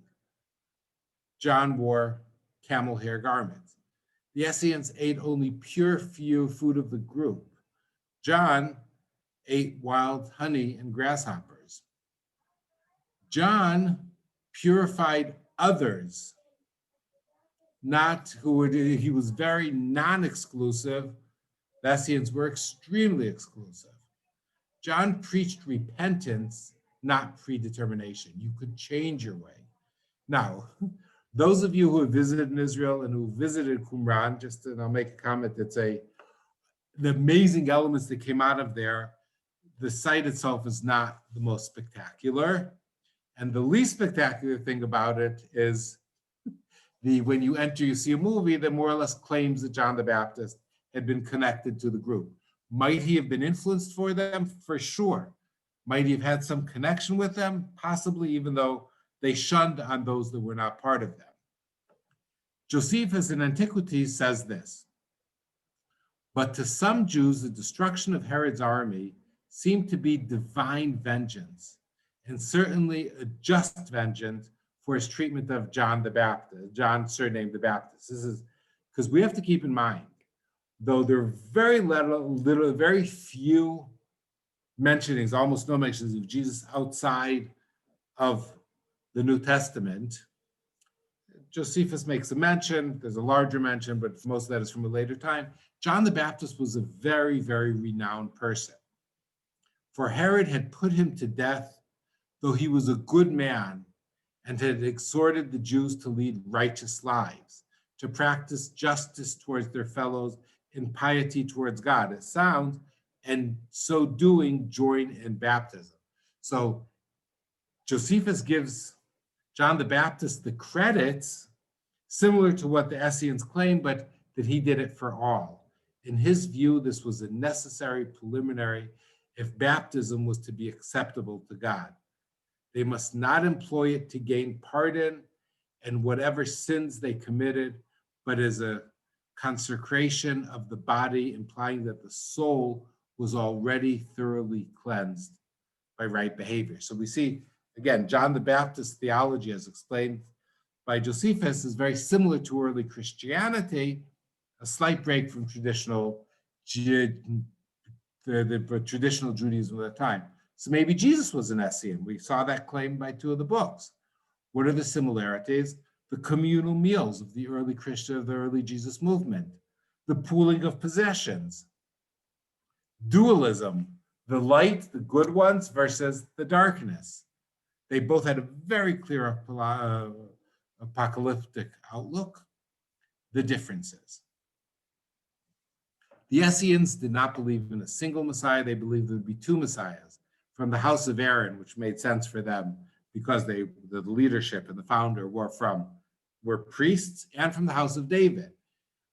John wore camel hair garments. The Essenes ate only pure food of the group. John ate wild honey and grasshoppers. John purified others, he was very non-exclusive. The Essenes were extremely exclusive. John preached repentance, not predetermination. You could change your way. Now, those of you who have visited in Israel and who visited Qumran, and I'll make a comment that say, the amazing elements that came out of there, the site itself is not the most spectacular. And the least spectacular thing about it is when you enter, you see a movie that more or less claims that John the Baptist had been connected to the group. Might he have been influenced for them? For sure. Might he have had some connection with them? Possibly, even though they shunned on those that were not part of them. Josephus in Antiquities says this: but to some Jews, the destruction of Herod's army seemed to be divine vengeance, and certainly a just vengeance for his treatment of John the Baptist, John surnamed the Baptist. This is because we have to keep in mind, though there are very few mentionings, almost no mentions of Jesus outside of the New Testament. Josephus makes a mention, there's a larger mention, but most of that is from a later time. John the Baptist was a very, very renowned person. For Herod had put him to death, though he was a good man and had exhorted the Jews to lead righteous lives, to practice justice towards their fellows and piety towards God. It sounds, and so doing, join in baptism. So Josephus gives John the Baptist the credits, similar to what the Essenes claim, but that he did it for all. In his view, this was a necessary preliminary if baptism was to be acceptable to God. They must not employ it to gain pardon and whatever sins they committed, but as a consecration of the body, implying that the soul was already thoroughly cleansed by right behavior. So we see, again, John the Baptist's theology, as explained by Josephus, is very similar to early Christianity, a slight break from traditional traditional Judaism at the time. So maybe Jesus was an Essene. We saw that claimed by two of the books. What are the similarities? The communal meals of the early Christian, of the early Jesus movement, the pooling of possessions, dualism, the light, the good ones versus the darkness. They both had a very clear apocalyptic outlook. The differences. The Essenes did not believe in a single Messiah. They believed there would be two Messiahs from the house of Aaron, which made sense for them because the leadership and the founder were priests, and from the house of David.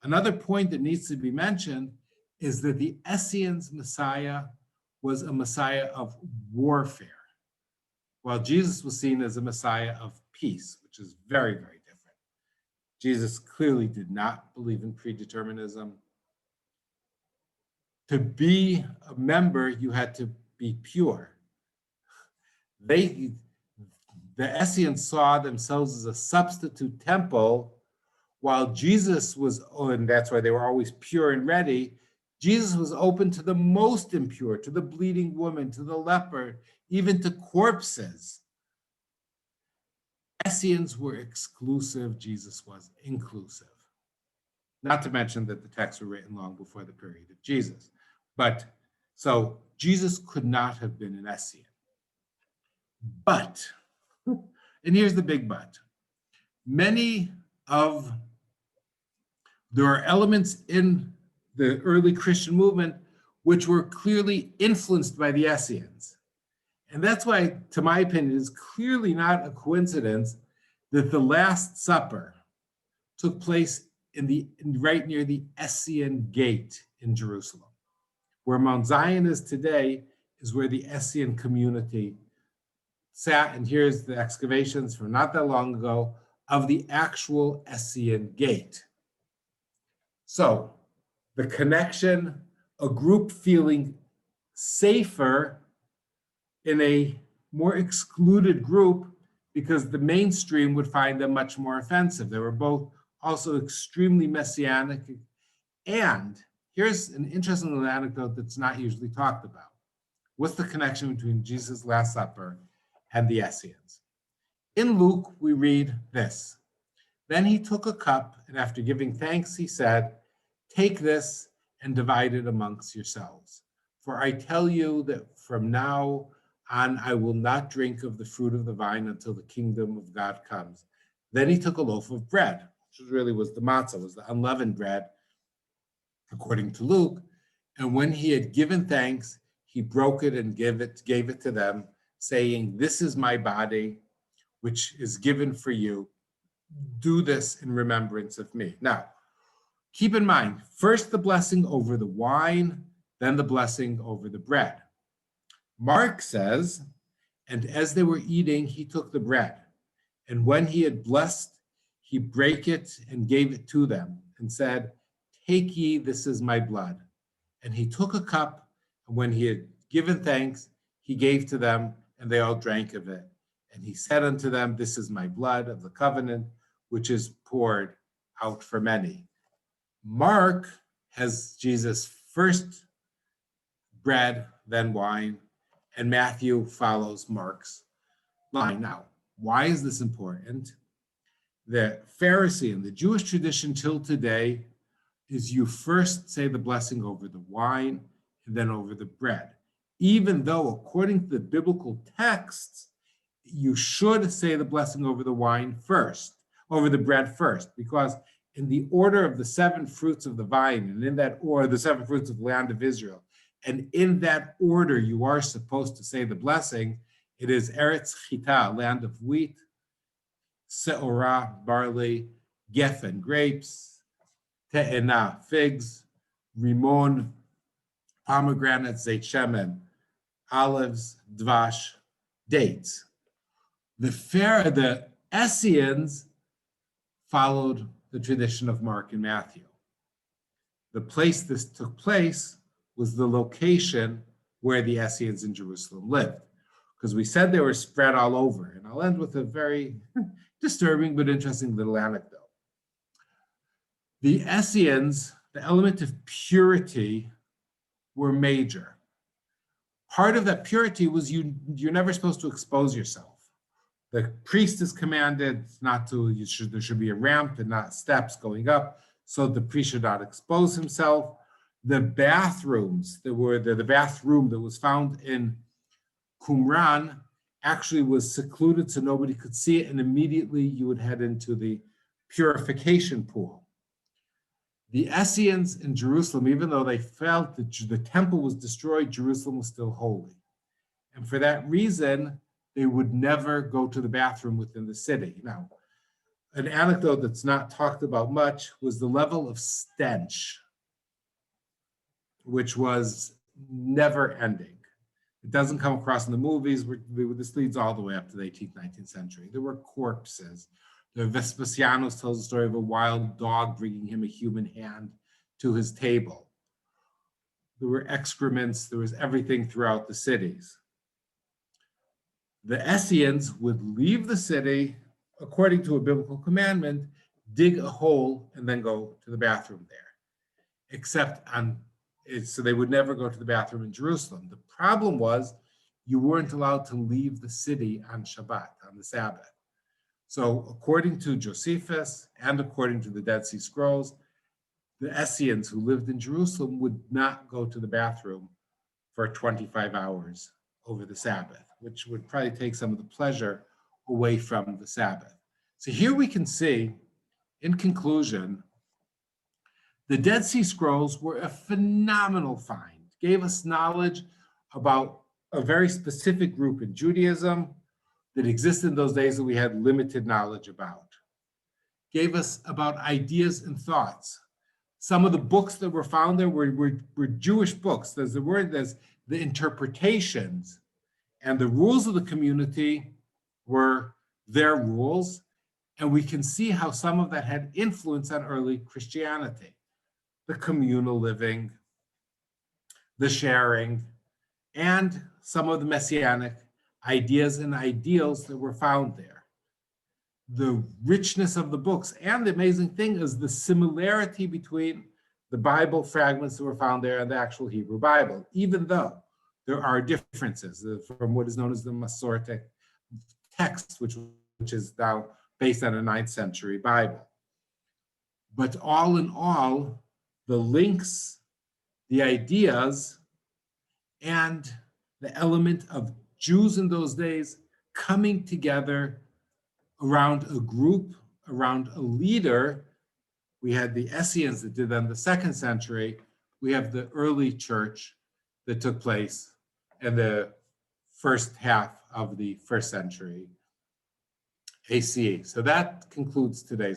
Another point that needs to be mentioned is that the Essenes' Messiah was a Messiah of warfare, while Jesus was seen as a Messiah of peace, which is very, very different. Jesus clearly did not believe in predeterminism. To be a member, you had to be pure. The Essenes saw themselves as a substitute temple, while Jesus was, and that's why they were always pure and ready, Jesus was open to the most impure, to the bleeding woman, to the leper, even to corpses. Essenes were exclusive, Jesus was inclusive. Not to mention that the texts were written long before the period of Jesus. But so Jesus could not have been an Essene. But, and here's the big but, there are elements in the early Christian movement which were clearly influenced by the Essenes. And that's why, to my opinion, it is clearly not a coincidence that the Last Supper took place right near the Essene gate in Jerusalem. Where Mount Zion is today is where the Essene community sat, and here's the excavations from not that long ago of the actual Essene gate. So the connection, a group feeling safer in a more excluded group because the mainstream would find them much more offensive. They were both also extremely messianic. And here's an interesting little anecdote that's not usually talked about. What's the connection between Jesus' Last Supper and the Essenes? In Luke, we read this. Then he took a cup, and after giving thanks, he said, "Take this and divide it amongst yourselves. For I tell you that from now on I will not drink of the fruit of the vine until the kingdom of God comes." Then he took a loaf of bread, which really was the matzah, was the unleavened bread, according to Luke. And when he had given thanks, he broke it and gave it to them, saying, "This is my body, which is given for you. Do this in remembrance of me." Now, keep in mind, first the blessing over the wine, then the blessing over the bread. Mark says, "And as they were eating, he took the bread. And when he had blessed, he brake it and gave it to them and said, 'Take ye, this is my blood.' And he took a cup, and when he had given thanks, he gave to them, and they all drank of it. And he said unto them, 'This is my blood of the covenant, which is poured out for many.'" Mark has Jesus first bread, then wine, and Matthew follows Mark's line. Now, why is this important? The Pharisee and the Jewish tradition till today is you first say the blessing over the wine and then over the bread. Even though, according to the biblical texts, you should say the blessing over the wine first, over the bread first, because in the order of the 7 fruits of the vine, and in that order, the 7 fruits of the land of Israel, and in that order you are supposed to say the blessing. It is Eretz Chita, land of wheat, Seorah, barley, Geffen, grapes, Te'ena, figs, Rimon, pomegranate, Zeit Shemen, olives, Dvash, dates. The Essenes followed the tradition of Mark and Matthew. The place this took place was the location where the Essenes in Jerusalem lived, because we said they were spread all over. And I'll end with a very disturbing but interesting little anecdote. The Essenes, the element of purity, were major. Part of that purity was you're never supposed to expose yourself. The priest is commanded not to, there should be a ramp and not steps going up, so the priest should not expose himself. The bathrooms, the bathroom that was found in Qumran actually was secluded so nobody could see it, and immediately you would head into the purification pool. The Essenes in Jerusalem, even though they felt that the temple was destroyed, Jerusalem was still holy. And for that reason, they would never go to the bathroom within the city. Now, an anecdote that's not talked about much was the level of stench, which was never ending. It doesn't come across in the movies. This leads all the way up to the 18th, 19th century. There were corpses. The Vespasianus tells the story of a wild dog bringing him a human hand to his table. There were excrements. There was everything throughout the cities. The Essenes would leave the city, according to a biblical commandment, dig a hole and then go to the bathroom there. So they would never go to the bathroom in Jerusalem. The problem was you weren't allowed to leave the city on Shabbat, on the Sabbath. So according to Josephus and according to the Dead Sea Scrolls, the Essenes who lived in Jerusalem would not go to the bathroom for 25 hours over the Sabbath, which would probably take some of the pleasure away from the Sabbath. So here we can see, in conclusion, the Dead Sea Scrolls were a phenomenal find, gave us knowledge about a very specific group in Judaism that existed in those days that we had limited knowledge about. Gave us about ideas and thoughts. Some of the books that were found there were Jewish books. There's the interpretations, and the rules of the community were their rules. And we can see how some of that had influence on early Christianity. The communal living, the sharing, and some of the messianic ideas and ideals that were found there. The richness of the books, and the amazing thing is the similarity between the Bible fragments that were found there and the actual Hebrew Bible, even though there are differences from what is known as the Masortic text, which is now based on a 9th century Bible. But all in all, the links, the ideas, and the element of Jews in those days coming together around a group, around a leader. We had the Essenes that did that in the 2nd century. We have the early church that took place in the first half of the 1st century ACE. So that concludes today's